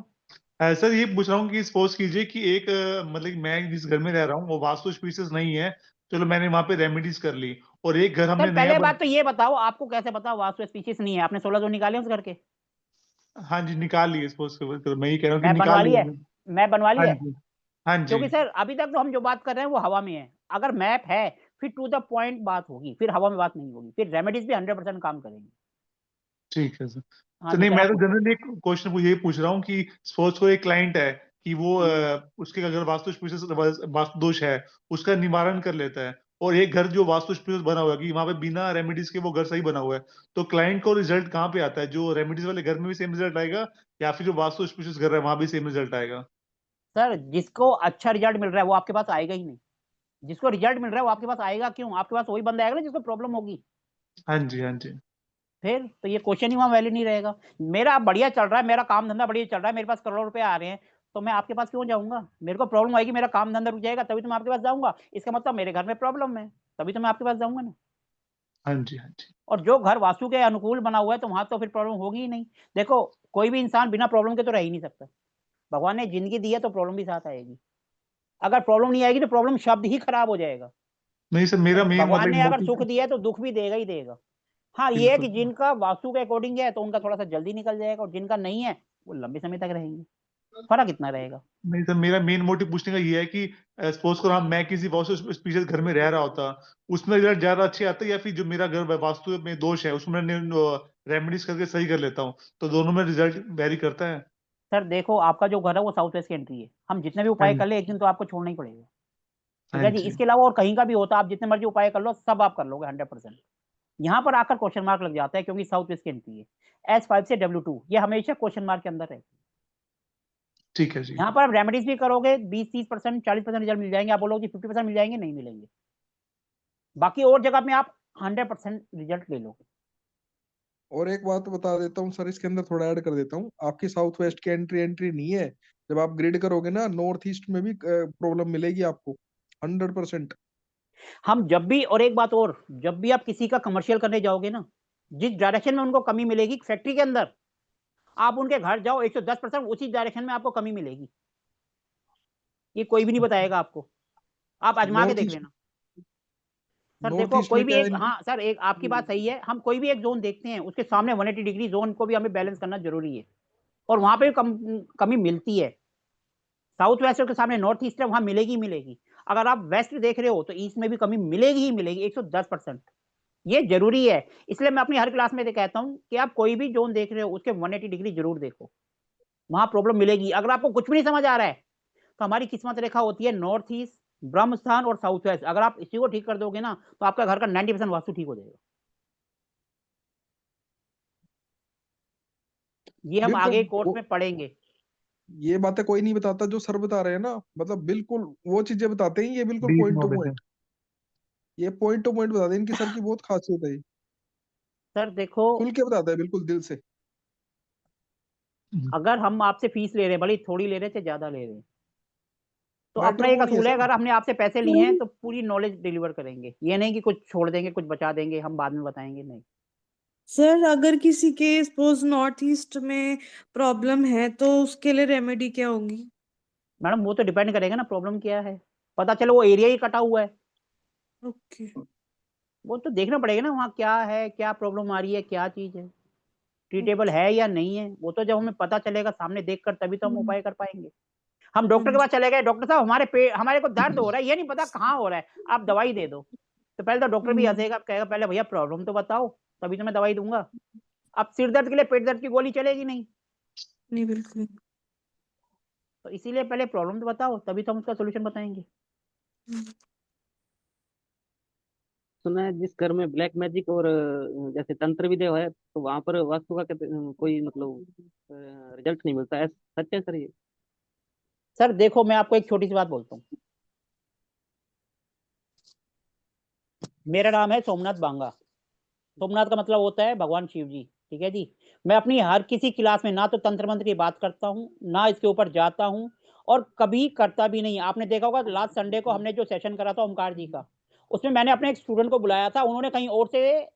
[SPEAKER 1] सर ये पूछ रहा हूँ कि सपोज कीजिए कि एक मतलब कि मैं जिस घर में रह रहा हूँ वो वास्तु स्पीसीज नहीं है, चलो मैंने वहां पे रेमेडीज कर ली, और एक घर
[SPEAKER 2] सर
[SPEAKER 1] हमने नया
[SPEAKER 2] पहले बात तो ये बताओ, आपको कैसे पता वास्तु स्पीशीज नहीं है? आपने 16 जो निकाले उस घर के?
[SPEAKER 1] हाँ जी निकाल लिए, सपोज मैं ये कह रहा हूँ कि
[SPEAKER 2] मैं बनवा
[SPEAKER 1] निकाल
[SPEAKER 2] ली
[SPEAKER 1] लिए
[SPEAKER 2] है,
[SPEAKER 1] हमने।
[SPEAKER 2] मैं बनवा ली
[SPEAKER 1] हाँ
[SPEAKER 2] है।
[SPEAKER 1] जी हाँ जी।
[SPEAKER 2] क्योंकि सर अभी तक तो हम जो बात कर रहे हैं वो हवा में है, अगर मैप है फिर टू द पॉइंट बात होगी, फिर हवा में बात नहीं होगी, फिर रेमेडीज भी 100% काम करेंगी।
[SPEAKER 1] ठीक है सर।
[SPEAKER 2] हाँ
[SPEAKER 1] तो
[SPEAKER 2] जी
[SPEAKER 1] नहीं,
[SPEAKER 2] सर,
[SPEAKER 1] मैं
[SPEAKER 2] आप
[SPEAKER 1] तो
[SPEAKER 2] पूछो।
[SPEAKER 1] जनरली एक क्वेश्चन ये पूछ रहा हूँ कि सपोज को एक क्लाइंट है कि वो उसके अगर वास्तु वास्तु दोष है, उसका निवारण कर लेता है, और एक घर जो वास्तु स्पीशीज बना हुआ है कि वहां पे बिना रेमेडीज के वो घर सही बना हुआ है, तो क्लाइंट को रिजल्ट कहाँ पे आता है? जो रेमेडीज वाले घर में भी सेम रिजल्ट आएगा, या फिर जो वास्तु स्पीशीज घर है वहां भी सेम रिजल्ट आएगा?
[SPEAKER 2] सर जिसको अच्छा रिजल्ट मिल रहा है वो आपके पास आएगा ही नहीं, जिसको रिजल्ट मिल रहा है वो आपके पास आएगा क्यों? आपके पास वही बंदा आएगा ना जिसको प्रॉब्लम होगी।
[SPEAKER 1] हाँ जी हाँ जी।
[SPEAKER 2] फिर तो ये क्वेश्चन ही वहां वैलिड नहीं रहेगा। मेरा बढ़िया चल रहा है, मेरा काम धंधा बढ़िया चल रहा है, मेरे पास करोड़ रुपए आ रहे हैं, तो मैं आपके पास क्यों जाऊंगा? मेरे को प्रॉब्लम आएगी, मेरा काम धंधा रुक जाएगा, तभी तो मैं आपके पास जाऊंगा, इसका मतलब मेरे घर में प्रॉब्लम है, तभी तो मैं आपके पास जाऊंगा ना।
[SPEAKER 1] हाँ जी हाँ जी।
[SPEAKER 2] और जो घर वास्तु के अनुकूल बना हुआ है तो वहां तो फिर प्रॉब्लम होगी ही नहीं। देखो, कोई भी इंसान बिना प्रॉब्लम के तो रह ही नहीं सकता। भगवान ने जिंदगी दी है तो प्रॉब्लम भी साथ आएगी, अगर प्रॉब्लम नहीं आएगी तो प्रॉब्लम शब्द ही खराब हो जाएगा।
[SPEAKER 1] नहीं सर, मेरा मेन
[SPEAKER 2] भगवान
[SPEAKER 1] मतलब
[SPEAKER 2] ने अगर सुख
[SPEAKER 1] मोटिव।
[SPEAKER 2] दिया है तो दुख भी देगा ही देगा। हाँ ये है
[SPEAKER 1] बिल्कुल।
[SPEAKER 2] कि जिनका वास्तु के अकॉर्डिंग है तो उनका थोड़ा सा जल्दी निकल जाएगा, और जिनका नहीं है वो लंबे समय तक रहेंगे। फर्क इतना रहेगा।
[SPEAKER 1] नहीं सर, मेरा मेन मोटिव पूछने का ये है कि सपोज करो हम, मैं किसी वास्तु स्पीशियस घर में रह रहा होता, उसमें रिजल्ट ज्यादा अच्छे आते हैं, या फिर जो मेरा घर वास्तु में दोष है उसमें रेमेडीज करके सही कर लेता हूँ, तो दोनों में रिजल्ट वेरी करता है।
[SPEAKER 2] सर देखो, आपका जो घर है वो साउथ वेस्ट की एंट्री है, हम जितने भी
[SPEAKER 1] हाँ
[SPEAKER 2] उपाय
[SPEAKER 1] जी,
[SPEAKER 2] कर ले एक दिन तो आपको छोड़ना ही पड़ेगा। ठीक
[SPEAKER 1] हाँ
[SPEAKER 2] है जी,
[SPEAKER 1] जी।
[SPEAKER 2] इसके अलावा और कहीं का भी होता, आप जितने मर्जी उपाय कर लो, सब आप कर लोगे 100%। यहाँ पर आकर क्वेश्चन मार्क लग जाता है, क्योंकि साउथ वेस्ट की एंट्री है। S5 से W2 ये हमेशा क्वेश्चन मार्क के अंदर है।
[SPEAKER 1] ठीक है जी।
[SPEAKER 2] यहाँ पर आप रेमेडीज भी करोगे 20-30%, 40% रिजल्ट मिल जाएंगे, आप बोलोगे 50% मिल जाएंगे, नहीं मिलेंगे। बाकी और जगह में आप 100% रिजल्ट ले लोगे।
[SPEAKER 5] और एक बात बता देता हूँ सर, इसके अंदर थोड़ा ऐड कर देता हूँ, आपकी साउथ वेस्ट की एंट्री नहीं है। जब आप ग्रिड करोगे ना, नॉर्थ ईस्ट में भी प्रॉब्लम मिलेगी आपको 100%।
[SPEAKER 2] हम जब भी, और एक बात और, जब भी आप किसी का कमर्शियल करने जाओगे ना, जिस डायरेक्शन में उनको कमी मिलेगी फैक्ट्री के अंदर, आप उनके घर जाओ 110% उसी डायरेक्शन में आपको कमी मिलेगी। ये कोई भी नहीं बताएगा आपको, आप आजमा के
[SPEAKER 5] नॉर्थ
[SPEAKER 2] देख
[SPEAKER 5] ईस्ट
[SPEAKER 2] लेना। सर
[SPEAKER 5] नॉर्थ
[SPEAKER 2] देखो,
[SPEAKER 5] ईस्ट
[SPEAKER 2] कोई
[SPEAKER 5] में
[SPEAKER 2] भी
[SPEAKER 5] क्या
[SPEAKER 2] एक,
[SPEAKER 5] है?
[SPEAKER 2] हाँ सर, एक आपकी बात सही है, हम कोई भी एक जोन देखते हैं उसके सामने 180 डिग्री जोन को भी हमें बैलेंस करना जरूरी है, और वहां पे कमी मिलती है। साउथ वेस्ट के सामने नॉर्थ ईस्ट है, वहां मिलेगी ही मिलेगी। अगर आप वेस्ट देख रहे हो तो ईस्ट में भी कमी मिलेगी ही मिलेगी 110%। ये जरूरी है। इसलिए मैं अपनी हर क्लास में कहता हूँ कि आप कोई भी जोन देख रहे हो उसके 180 डिग्री जरूर देखो, वहां प्रॉब्लम मिलेगी। अगर आपको कुछ भी नहीं समझ आ रहा है, तो हमारी किस्मत रेखा होती है नॉर्थ ईस्ट, ब्रह्म स्थान और साउथ वेस्ट। अगर आप इसी को ठीक कर दोगे ना, तो आपका घर का 90% वास्तु ठीक हो जाएगा। ये हम
[SPEAKER 5] बिल्कुल
[SPEAKER 2] आगे कोर्स
[SPEAKER 5] वो,
[SPEAKER 2] में पढ़ेंगे।
[SPEAKER 5] ये बातें कोई नहीं बताता जो सर बता रहे हैं ना, मतलब बिल्कुल वो चीजें बताते हैं, ये बिल्कुल
[SPEAKER 1] डीप
[SPEAKER 5] पॉइंट टू
[SPEAKER 1] नॉलेज है।
[SPEAKER 5] पॉइंट। ये पॉइंट टू पॉइंट बताते हैं, इनकी सर की बहुत खासियत है ये।
[SPEAKER 2] सर देखो,
[SPEAKER 5] खुल के बताता है बिल्कुल दिल से।
[SPEAKER 2] अगर हम आपसे फीस ले रहे हैं, भले ही थोड़ी ले रहे थे, ज्यादा ले रहे हैं, तो अपना एक
[SPEAKER 5] मैट्रिमोनी है
[SPEAKER 2] असूल है,
[SPEAKER 5] सर।
[SPEAKER 2] अगर हमने आपसे पैसे लिए हैं तो पूरी नॉलेज डिलीवर करेंगे। ये नहीं कि कुछ छोड़ देंगे, कुछ बचा देंगे, हम बाद में बताएंगे, नहीं।
[SPEAKER 3] सर अगर किसी के सपोज नॉर्थ ईस्ट में प्रॉब्लम है तो उसके लिए रेमेडी क्या होगी?
[SPEAKER 2] मैडम वो तो डिपेंड करेगा ना प्रॉब्लम क्या है, पता चलो वो एरिया ही कटा हुआ है,
[SPEAKER 3] ओके।
[SPEAKER 2] वो तो देखना पड़ेगा ना वहाँ क्या है, क्या प्रॉब्लम आ रही है, क्या चीज है, ट्रीटेबल
[SPEAKER 3] ओके।
[SPEAKER 2] है या नहीं है। वो तो जब हमें पता चलेगा सामने देखकर, तभी तो हम उपाय कर पाएंगे। हम
[SPEAKER 3] हाँ
[SPEAKER 2] डॉक्टर के
[SPEAKER 3] जी।
[SPEAKER 2] पास चले गए, डॉक्टर साहब हमारे को दर्द हो रहा है, ये नहीं पता कहाँ हो रहा है, आप दवाई दे दो, तो पहले तो डॉक्टर भी
[SPEAKER 3] हम्म,
[SPEAKER 2] हंसेगा, कहेगा पहले भैया प्रॉब्लम तो बताओ, तभी तो मैं दवाई दूंगा। अब सिर दर्द के लिए पेट दर्द की गोली चलेगी नहीं,
[SPEAKER 3] नहीं बिल्कुल।
[SPEAKER 2] तो इसीलिए पहले प्रॉब्लम तो बताओ, तभी तो हम उसका सोल्यूशन बताएंगे।
[SPEAKER 3] हम्म,
[SPEAKER 7] सुना है जिस घर में ब्लैक मैजिक और जैसे तंत्र विद्या है तो वहां पर वास्तु का कोई मतलब रिजल्ट नहीं मिलता है, सच है सर ये?
[SPEAKER 2] सर देखो, मैं आपको एक छोटी सी बात बोलता हूँ। मेरा नाम है सोमनाथ बांगा। सोमनाथ का मतलब होता है भगवान शिव जी। ठीक है जी। मैं अपनी हर किसी क्लास में ना तो तंत्र मंत्र की बात करता हूँ, ना इसके ऊपर जाता हूँ, और कभी करता भी नहीं। आपने देखा होगा लास्ट संडे को हमने जो सेशन करा था ओमकार जी का, उसमें मैंने अपने एक स्टूडेंट को बुलाया था, उन्होंने कहीं और से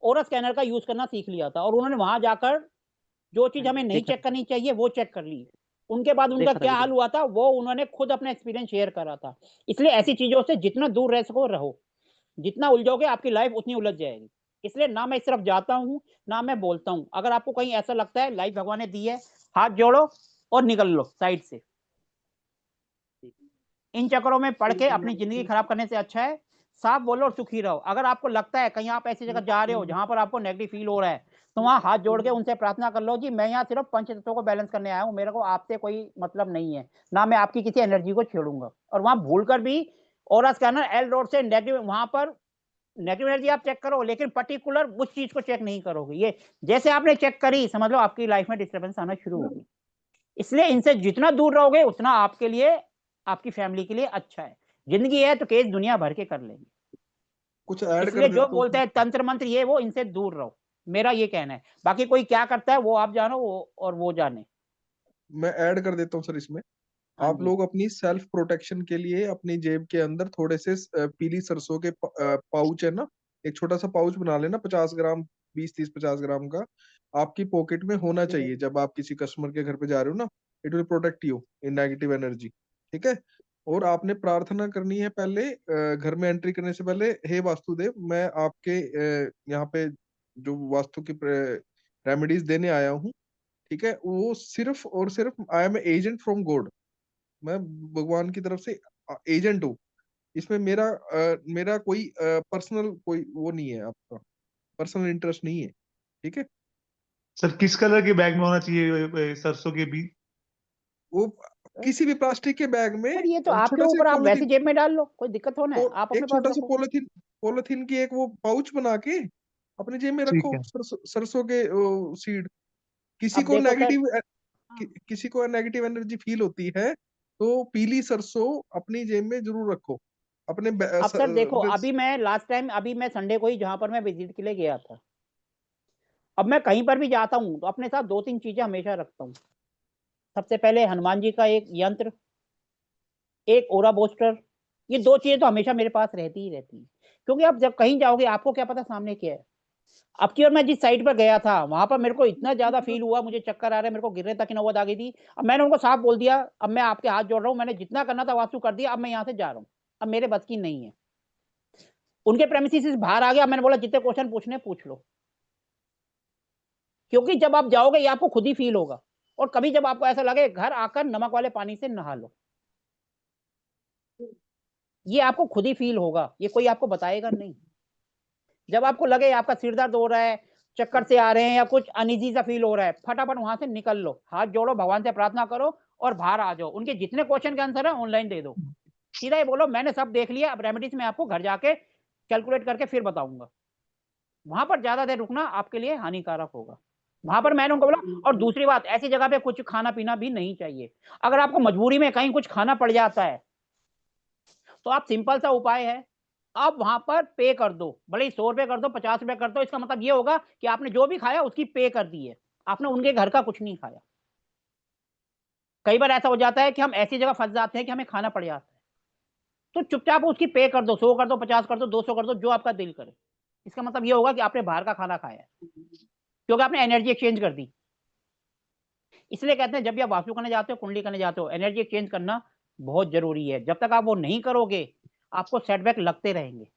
[SPEAKER 2] ओरा स्कैनर का यूज करना सीख लिया था, और उन्होंने वहां जाकर जो चीज
[SPEAKER 7] हाँ जी,
[SPEAKER 2] हमें नहीं
[SPEAKER 7] देखा
[SPEAKER 2] चेक करनी चाहिए वो चेक कर ली। उनके बाद उनका
[SPEAKER 7] देखा था
[SPEAKER 2] क्या हाल
[SPEAKER 7] वीडियो।
[SPEAKER 2] हुआ था, वो उन्होंने खुद अपना एक्सपीरियंस शेयर करा था। इसलिए ऐसी चीजों से जितना दूर रह सको रहो, जितना उलझोगे आपकी लाइफ उतनी उलझ जाएगी। इसलिए ना मैं इस तरफ जाता हूँ, ना मैं बोलता हूँ। अगर आपको कहीं ऐसा लगता है लाइफ भगवान ने दी है, हाथ जोड़ो और निकल लो साइड से। इन चक्करों में पढ़ के अपनी जिंदगी खराब करने से अच्छा है साफ बोलो और सुखी रहो। अगर आपको लगता है कहीं आप ऐसी जगह जा रहे हो जहां पर आपको नेगेटिव फील हो रहा है, तो वहां हाथ जोड़ के उनसे प्रार्थना कर लो, जी मैं यहाँ सिर्फ पंच तत्वों को बैलेंस करने आया हूँ, मेरे को आपसे कोई मतलब नहीं है, ना मैं आपकी किसी एनर्जी को छेड़ूंगा। और वहां भूल कर भी और स्कैनर एल रोड से नेगेटिव, वहां पर नेगेटिव एनर्जी आप चेक करो, लेकिन पर्टिकुलर उस चीज को चेक नहीं करोगे। ये जैसे आपने चेक करी, समझ लो आपकी लाइफ में डिस्टर्बेंस आना शुरू होगी। इसलिए इनसे जितना दूर रहोगे उतना आपके लिए, आपकी फैमिली के लिए अच्छा है। जिंदगी है तो केस दुनिया भर के कर लेंगे।
[SPEAKER 5] कुछ ऐड कर
[SPEAKER 2] इसलिए जो
[SPEAKER 5] देता हूँ
[SPEAKER 2] बोलते हैं तंत्र मंत्र ये वो, इनसे दूर रहो, मेरा ये कहना है। बाकी कोई क्या करता है वो आप जानो, वो और वो जाने।
[SPEAKER 5] मैं ऐड कर देता हूँ सर इसमें।
[SPEAKER 2] हाँ
[SPEAKER 5] आप
[SPEAKER 2] जी।
[SPEAKER 5] लोग अपनी सेल्फ प्रोटेक्शन के लिए अपनी जेब के अंदर थोड़े से पीली सरसों के पाउच है ना, एक छोटा सा पाउच बना लेना, 50 ग्राम, 20, 30, 50 ग्राम का आपकी पॉकेट में होना चाहिए जब आप किसी कस्टमर के घर पे जा रहे हो ना। It will protect you in negative energy. ठीक है। और आपने प्रार्थना करनी है पहले, घर में एंट्री करने से पहले, हे वास्तुदेव, मैं आपके यहाँ पे जो वास्तु की रेमेडीज देने आया हूँ, ठीक है, वो सिर्फ और सिर्फ I am agent from God, मैं भगवान की तरफ से एजेंट हूँ। इसमें मेरा कोई पर्सनल कोई वो नहीं है, आपका पर्सनल इंटरेस्ट नहीं है, ठीक है।
[SPEAKER 1] सर किस कलर के बैग में होना चाहिए सरसों के बीज?
[SPEAKER 5] वो किसी भी प्लास्टिक के बैग में
[SPEAKER 2] सर ये तो आपके
[SPEAKER 5] छोटे से
[SPEAKER 2] ऊपर, आप वैसे
[SPEAKER 5] पॉलिथीन,
[SPEAKER 2] जेब में डाल लो, कोई दिक्कत हो ना है, आप अपने
[SPEAKER 5] एक
[SPEAKER 2] पास
[SPEAKER 5] छोटा सा
[SPEAKER 2] रखो।
[SPEAKER 5] पॉलिथीन की एक वो पाउच बना के अपने जेब में
[SPEAKER 1] ठीक
[SPEAKER 5] रखो,
[SPEAKER 1] है।
[SPEAKER 5] सरसों के सीड। किसी
[SPEAKER 2] अब
[SPEAKER 5] को
[SPEAKER 2] देखो सर,
[SPEAKER 5] किसी को नेगेटिव एनर्जी फील होती है तो पीली सरसों अपनी जेब में जरूर रखो, अपने
[SPEAKER 2] अब सर देखो, अभी मैं लास्ट टाइम, अभी मैं संडे को ही जहां पर मैं विजिट के लिए गया था, अब मैं कहीं पर भी जाता हूँ तो अपने साथ 2-3 चीजें हमेशा रखता हूँ। सबसे पहले हनुमान जी का एक यंत्र, एक ओरा बोस्टर, ये 2 चीजें तो हमेशा मेरे पास रहती ही रहती है, क्योंकि आप जब कहीं जाओगे आपको क्या पता सामने क्या है। अब की बार मैं जिस साइड पर गया था वहां पर मेरे को इतना ज्यादा फील हुआ, मुझे चक्कर आ रहे, मेरे को गिरने तक की नौबत आ गई थी। अब मैंने उनको साफ बोल दिया, अब मैं आपके हाथ जोड़ रहा हूँ, मैंने जितना करना था वास्तु कर दिया, अब मैं यहाँ से जा रहा हूँ, अब मेरे बस की नहीं है। उनके प्रेमिसेस से बाहर आ गया, मैंने बोला जितने क्वेश्चन पूछने पूछ लो, क्योंकि जब आप जाओगे ये आपको खुद ही फील होगा। और कभी जब आपको ऐसा लगे घर आकर नमक वाले पानी से नहा लो, ये आपको खुद ही फील होगा, ये कोई आपको बताएगा नहीं। जब आपको लगे आपका सिर दर्द हो रहा है, चक्कर से आ रहे हैं या कुछ अनईजी सा फील हो रहा है, फटाफट वहां से निकल लो, हाथ जोड़ो, भगवान से प्रार्थना करो और बाहर आ जाओ। उनके जितने क्वेश्चन के आंसर है ऑनलाइन दे दो, सीधा ये बोलो मैंने सब देख लिया, अब रेमेडीज मैं आपको घर जाके कैलकुलेट करके फिर बताऊंगा। वहां पर ज्यादा देर रुकना आपके लिए हानिकारक होगा। वहां पर मैंने उनको बोला, और दूसरी बात, ऐसी जगह पे कुछ खाना पीना भी नहीं चाहिए। अगर आपको मजबूरी में कहीं कुछ खाना पड़ जाता है तो आप, सिंपल सा उपाय है, आप वहां पर पे कर दो, भले ही 100 रुपए कर दो, 50 रुपए कर दो, इसका मतलब ये होगा कि आपने जो भी खाया उसकी पे कर दी है, आपने उनके घर का कुछ नहीं खाया। कई बार ऐसा हो जाता है कि हम ऐसी जगह फंस जाते हैं कि हमें खाना पड़ जाता है, तो चुपचाप उसकी पे कर दो, 100 कर दो, 50 कर दो, 200 कर दो, जो आपका दिल करे। इसका मतलब ये होगा कि आपने बाहर का खाना खाया है, क्योंकि आपने एनर्जी एक्सचेंज कर दी। इसलिए कहते हैं जब भी आप वास्तु करने जाते हो, कुंडली करने जाते हो, एनर्जी एक्सचेंज करना बहुत जरूरी है। जब तक आप वो नहीं करोगे आपको सेटबैक लगते रहेंगे।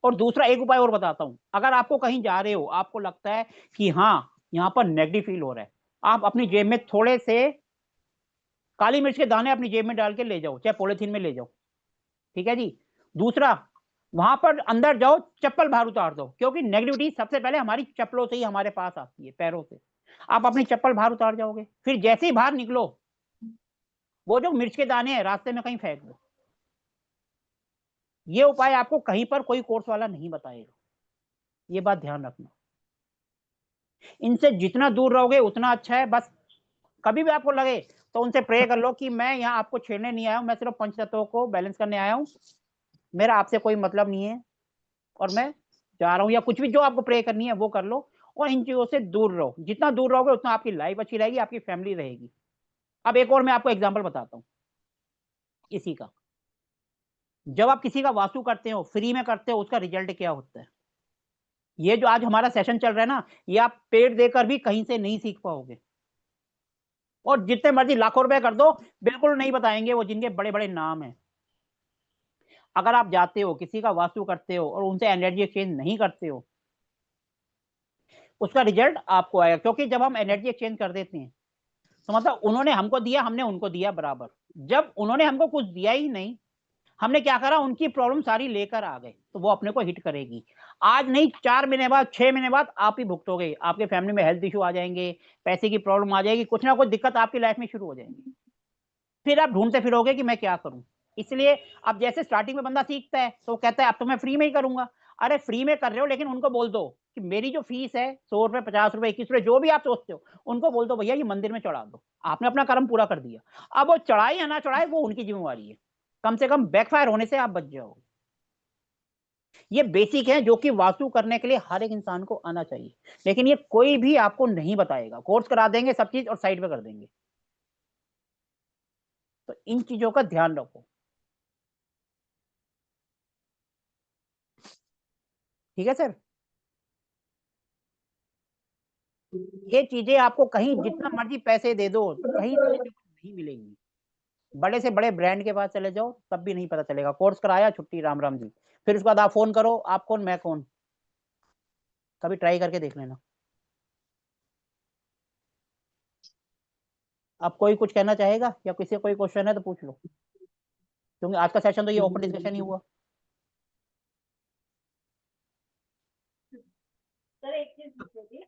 [SPEAKER 2] और दूसरा एक उपाय और बताता हूं, अगर आपको कहीं जा रहे हो, आपको लगता है कि हाँ यहां पर नेगेटिव फील हो रहा है, आप अपनी जेब में थोड़े से काली मिर्च के दाने अपनी जेब में डाल के ले जाओ, चाहे पॉलिथीन में ले जाओ, ठीक है जी। दूसरा, वहां पर अंदर जाओ, चप्पल बाहर उतार दो, क्योंकि नेगेटिविटी सबसे पहले हमारी चप्पलों से ही हमारे पास आती है, पैरों से। आप अपनी चप्पल बाहर उतार जाओगे, फिर जैसे ही बाहर निकलो वो जो मिर्च के दाने हैं रास्ते में कहीं फेंक दो। ये उपाय आपको कहीं पर कोई कोर्स वाला नहीं बताएगा, ये बात ध्यान रखना। इनसे जितना दूर रहोगे उतना अच्छा है। बस कभी भी आपको लगे तो उनसे प्रे कर लो कि मैं यहाँ आपको छेड़ने नहीं आया हूँ, मैं सिर्फ पंच तत्वों को बैलेंस करने आया हूँ, मेरा आपसे कोई मतलब नहीं है और मैं जा रहा हूँ। या कुछ भी जो आपको प्रे करनी है वो कर लो, और इन चीजों से दूर रहो। जितना दूर रहोगे उतना आपकी लाइफ अच्छी रहेगी, आपकी फैमिली रहेगी। अब एक और मैं आपको एग्जाम्पल बताता हूँ इसी का। जब आप किसी का वास्तु करते हो, फ्री में करते हो, उसका रिजल्ट क्या होता है, ये जो आज हमारा सेशन चल रहा है ना, ये आप पेड देकर भी कहीं से नहीं सीख पाओगे। और जितने मर्जी लाखों रुपए कर दो, बिल्कुल नहीं बताएंगे वो, जिनके बड़े बड़े नाम हैं। अगर आप जाते हो किसी का वास्तु करते हो और उनसे एनर्जी एक्सचेंज नहीं करते हो, उसका रिजल्ट आपको आएगा। क्योंकि जब हम एनर्जी एक्सचेंज कर देते हैं तो मतलब उन्होंने हमको दिया, हमने उनको दिया बराबर। जब उन्होंने हमको कुछ दिया ही नहीं, हमने क्या करा, उनकी प्रॉब्लम सारी लेकर आ गए, तो वो अपने को हिट करेगी। आज नहीं, 4 महीने बाद, 6 महीने बाद आप ही भुगतोगे। आपके फैमिली में हेल्थ इशू आ जाएंगे, पैसे की प्रॉब्लम आ जाएगी, कुछ ना कुछ दिक्कत आपकी लाइफ में शुरू हो जाएंगी। फिर आप ढूंढते फिरोगे कि मैं क्या करूं। इसलिए अब जैसे स्टार्टिंग में बंदा सीखता है तो कहता है अब तो मैं फ्री में ही करूंगा। अरे फ्री में कर रहे हो, लेकिन उनको बोल दो कि मेरी जो फीस है 100 रुपए, 50 रुपए, 21 रुपए, जो भी आप सोचते हो, उनको बोल दो भैया ये मंदिर में चढ़ा दो, आपने अपना कर्म पूरा कर दिया। अब वो चढ़ाए या ना चढ़ाए वो उनकी जिम्मेवारी है, कम से कम बैकफायर होने से आप बच जाओगे। ये बेसिक है जो कि वास्तु करने के लिए हर एक इंसान को आना चाहिए, लेकिन ये कोई भी आपको नहीं बताएगा। कोर्स करा देंगे सब चीज और साइड पे कर देंगे। तो इन चीजों का ध्यान रखो, ठीक है सर। ये चीजें आपको कहीं जितना मर्जी पैसे दे दो, कहीं से नहीं मिलेंगी। बड़े से बड़े ब्रांड के पास चले जाओ तब भी नहीं पता चलेगा। कोर्स कराया, छुट्टी, राम राम जी। फिर उसके बाद आप फोन करो, आप कौन मैं कौन, कभी ट्राई करके देख लेना। अब कोई कुछ कहना चाहेगा या किसी कोई क्वेश्चन है तो पूछ लो, क्योंकि आज का सेशन तो ये ओपन डिस्कशन ही हुआ।
[SPEAKER 8] सर एक चीज पूछनी थी।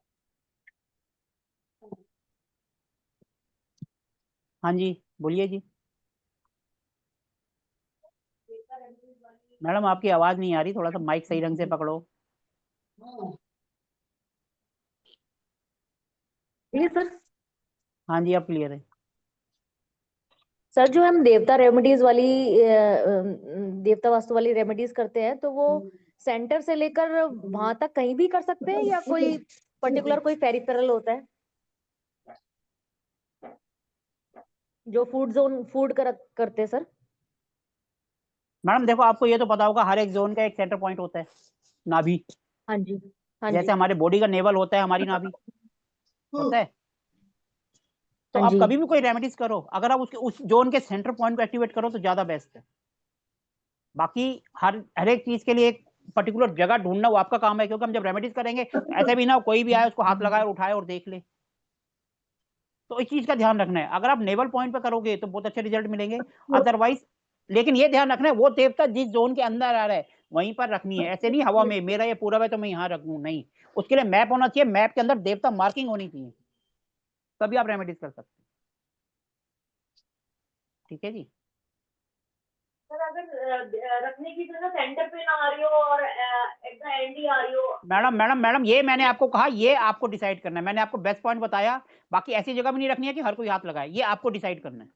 [SPEAKER 2] हाँ जी बोलिए जी। मैडम आपकी आवाज नहीं आ रही, थोड़ा सा माइक सही ढंग से पकड़ो।
[SPEAKER 8] ये सर
[SPEAKER 2] हाँ जी अब क्लियर है।
[SPEAKER 8] सर जो हम देवता रेमेडीज वाली देवता वास्तु वाली रेमेडीज करते हैं तो वो सेंटर से लेकर वहां तक कहीं भी कर सकते हैं या कोई पर्टिकुलर कोई पेरिफेरल होता है जो फूड जोन फूड करते हैं सर?
[SPEAKER 2] मैडम देखो आपको ये तो पता होगा हर एक जोन का एक सेंटर पॉइंट होता है, नाभि।
[SPEAKER 8] हाँ जी हाँ
[SPEAKER 2] जैसे
[SPEAKER 8] जी
[SPEAKER 2] हमारे बॉडी का नेवल होता है, हमारी नाभि होता है। तो
[SPEAKER 8] हाँ
[SPEAKER 2] आप
[SPEAKER 8] जी
[SPEAKER 2] कभी भी कोई रेमेडीज करो, अगर आप उसके उस जोन के सेंटर पॉइंट को एक्टिवेट करो तो ज्यादा बेस्ट है। बाकी हर एक चीज के लिए एक पर्टिकुलर जगह ढूंढना वो आपका काम है, क्योंकि हम जब रेमेडीज करेंगे तो ऐसे भी ना कोई भी आए उसको हाथ लगाए और उठाए और देख ले। तो इस चीज का ध्यान रखना है, अगर आप नेवल पॉइंट पे करोगे तो बहुत अच्छे रिजल्ट मिलेंगे, अदरवाइज लेकिन ये ध्यान रखना है वो देवता जिस जोन के अंदर आ रहा है वहीं पर रखनी है। ऐसे नहीं हवा में मेरा ये पूरा है तो मैं यहाँ रखूं, नहीं, उसके लिए मैप होना चाहिए, मैप के अंदर देवता मार्किंग होनी चाहिए, तभी आप रेमेडीज कर सकते हैं। ठीक है जी।
[SPEAKER 8] सर अगर रखने की जगह सेंटर पे ना आ रही हो और एट द एंड ही आ रही हो।
[SPEAKER 2] मैडम ये मैंने आपको कहा, ये आपको डिसाइड करना है, मैंने आपको बेस्ट पॉइंट बताया। बाकी ऐसी जगह भी नहीं रखनी है कि हर कोई हाथ लगाए, ये आपको डिसाइड करना है।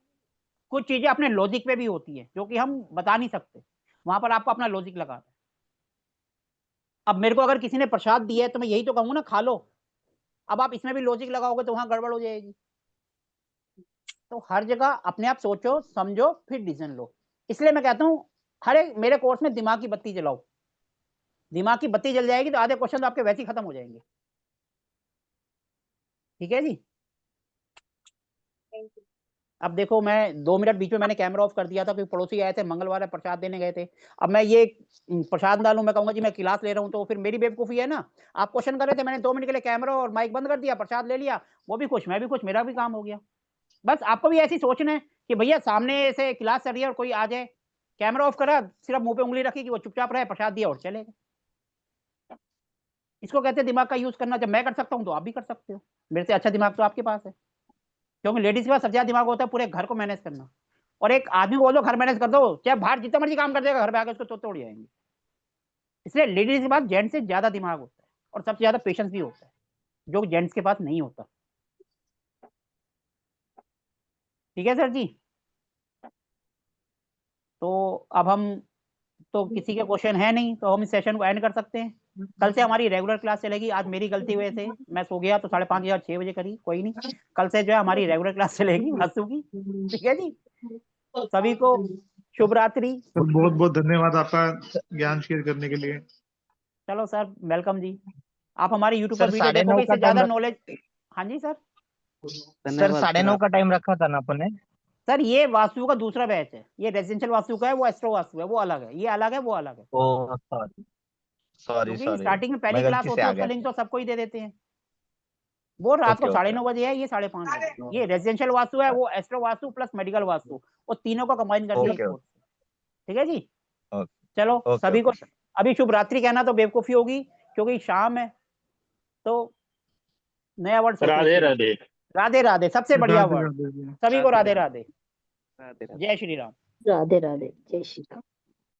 [SPEAKER 2] कुछ चीजें अपने लॉजिक पे भी होती है जो कि हम बता नहीं सकते, वहां पर आपको अपना लॉजिक लगाना है। अब मेरे को अगर किसी ने प्रसाद दिया है तो मैं यही तो कहूंगा ना खा लो, अब आप इसमें भी लॉजिक लगाओगे तो वहां गड़बड़ हो जाएगी। तो हर जगह अपने आप सोचो समझो फिर डिसीजन लो। इसलिए मैं कहता हूँ हर एक मेरे कोर्स में दिमाग की बत्ती जलाओ, दिमाग की बत्ती जल जाएगी तो आधे क्वेश्चन तो आपके वैसे ही खत्म हो जाएंगे। ठीक है जी। अब देखो मैं 2 मिनट बीच में मैंने कैमरा ऑफ कर दिया था क्योंकि पड़ोसी आए थे, मंगलवार है प्रसाद देने गए थे। अब मैं ये प्रसाद डालूं, मैं कहूंगा जी मैं क्लास ले रहा हूं, तो फिर मेरी बेवकूफी है ना। आप क्वेश्चन कर रहे थे, मैंने 2 मिनट के लिए कैमरा और माइक बंद कर दिया, प्रसाद ले लिया, वो भी खुश मैं भी खुश, मेरा भी काम हो गया। बस आपको भी ऐसी सोचना है कि भैया सामने से क्लास चल रही है और कोई आ जाए, कैमरा ऑफ करा, सिर्फ मुंह पे उंगली रखी कि वो चुपचाप रहे, प्रसाद दिया और चले गए। इसको कहते हैं दिमाग का यूज करना। जब मैं कर सकता हूँ तो आप भी कर सकते हो, मेरे से अच्छा दिमाग तो आपके पास है, क्योंकि लेडीज के पास सबसे ज्यादा दिमाग होता है पूरे घर को मैनेज करना। और एक आदमी को बोलो घर मैनेज कर दो, चाहे बाहर जितना मर्जी काम कर देगा, घर पे आकर उसको तोड़ जाएंगे। इसलिए लेडीज के पास जेंट्स से ज्यादा दिमाग होता है और सबसे ज्यादा पेशेंस भी होता है, जो जेंट्स के पास नहीं होता। ठीक है सर जी। तो अब हम तो किसी के क्वेश्चन है नहीं तो हम इस सेशन को एंड कर सकते हैं। कल से हमारी रेगुलर क्लास चलेगी। आज मेरी गलती वजह से मैं सो गया तो 5:30 या 6 बजे करीब, कोई नहीं, कल से जो है हमारी रेगुलर क्लास चलेगी वास्तु की। ठीक है जी। सभी को शुभ रात्रि।
[SPEAKER 1] बहुत बहुत धन्यवाद आपका ज्ञान शेयर करने के लिए।
[SPEAKER 2] चलो सर वेलकम जी। आप हमारी यूट्यूब पर
[SPEAKER 6] सर
[SPEAKER 2] वीडियो
[SPEAKER 6] 9:30
[SPEAKER 2] देखोगे,
[SPEAKER 6] का
[SPEAKER 2] इससे
[SPEAKER 6] टाइम
[SPEAKER 2] ज्यादा नॉलेज। हाँ जी सर।
[SPEAKER 6] सर
[SPEAKER 7] धन्यवाद
[SPEAKER 6] 9:30 का टाइम रखा था ना अपन ने।
[SPEAKER 2] सर ये वास्तु का दूसरा बैच है, ये रेजिडेंशियल वास्तु का है, वो एस्ट्रो वास्तु है, वो अलग है, ये अलग है वो अलग है।
[SPEAKER 6] ओ सॉरी सॉरी
[SPEAKER 2] क्योंकि
[SPEAKER 6] सॉरी,
[SPEAKER 2] स्टार्टिंग में पहली
[SPEAKER 6] मैं
[SPEAKER 2] क्लास
[SPEAKER 6] गलती से
[SPEAKER 2] होती है
[SPEAKER 6] आ
[SPEAKER 2] उसका
[SPEAKER 6] गया।
[SPEAKER 2] लिंक तो सबको ही दे देते हैं। वो रात को
[SPEAKER 6] ओके ओके
[SPEAKER 2] 9:30 बजे है, ये 5:30 बजे। ये रेजिडेंशियल वास्तु है, वो astro vastu plus medical vastu, वो तीनों को कंबाइन करके एक
[SPEAKER 6] ओके
[SPEAKER 2] कोर्स। ठीक है जी।
[SPEAKER 6] ओके
[SPEAKER 2] चलो
[SPEAKER 6] ओके
[SPEAKER 2] सभी को
[SPEAKER 6] ओके।
[SPEAKER 2] अभी शुभ रात्रि कहना तो बेवकूफी होगी, क्योंकि शाम है। तो नया वर्ड सोचो
[SPEAKER 4] राधे
[SPEAKER 2] इसके लिए।
[SPEAKER 4] राधे।
[SPEAKER 2] राधे राधे सबसे बढ़िया
[SPEAKER 1] राधे
[SPEAKER 2] वर्ड।
[SPEAKER 1] राधे जी।
[SPEAKER 2] सभी को
[SPEAKER 7] राधे
[SPEAKER 2] राधे
[SPEAKER 7] राधे
[SPEAKER 2] राधे।
[SPEAKER 7] राधे राधे।
[SPEAKER 2] जय श्री राम।
[SPEAKER 8] राधे राधे जय श्री राम।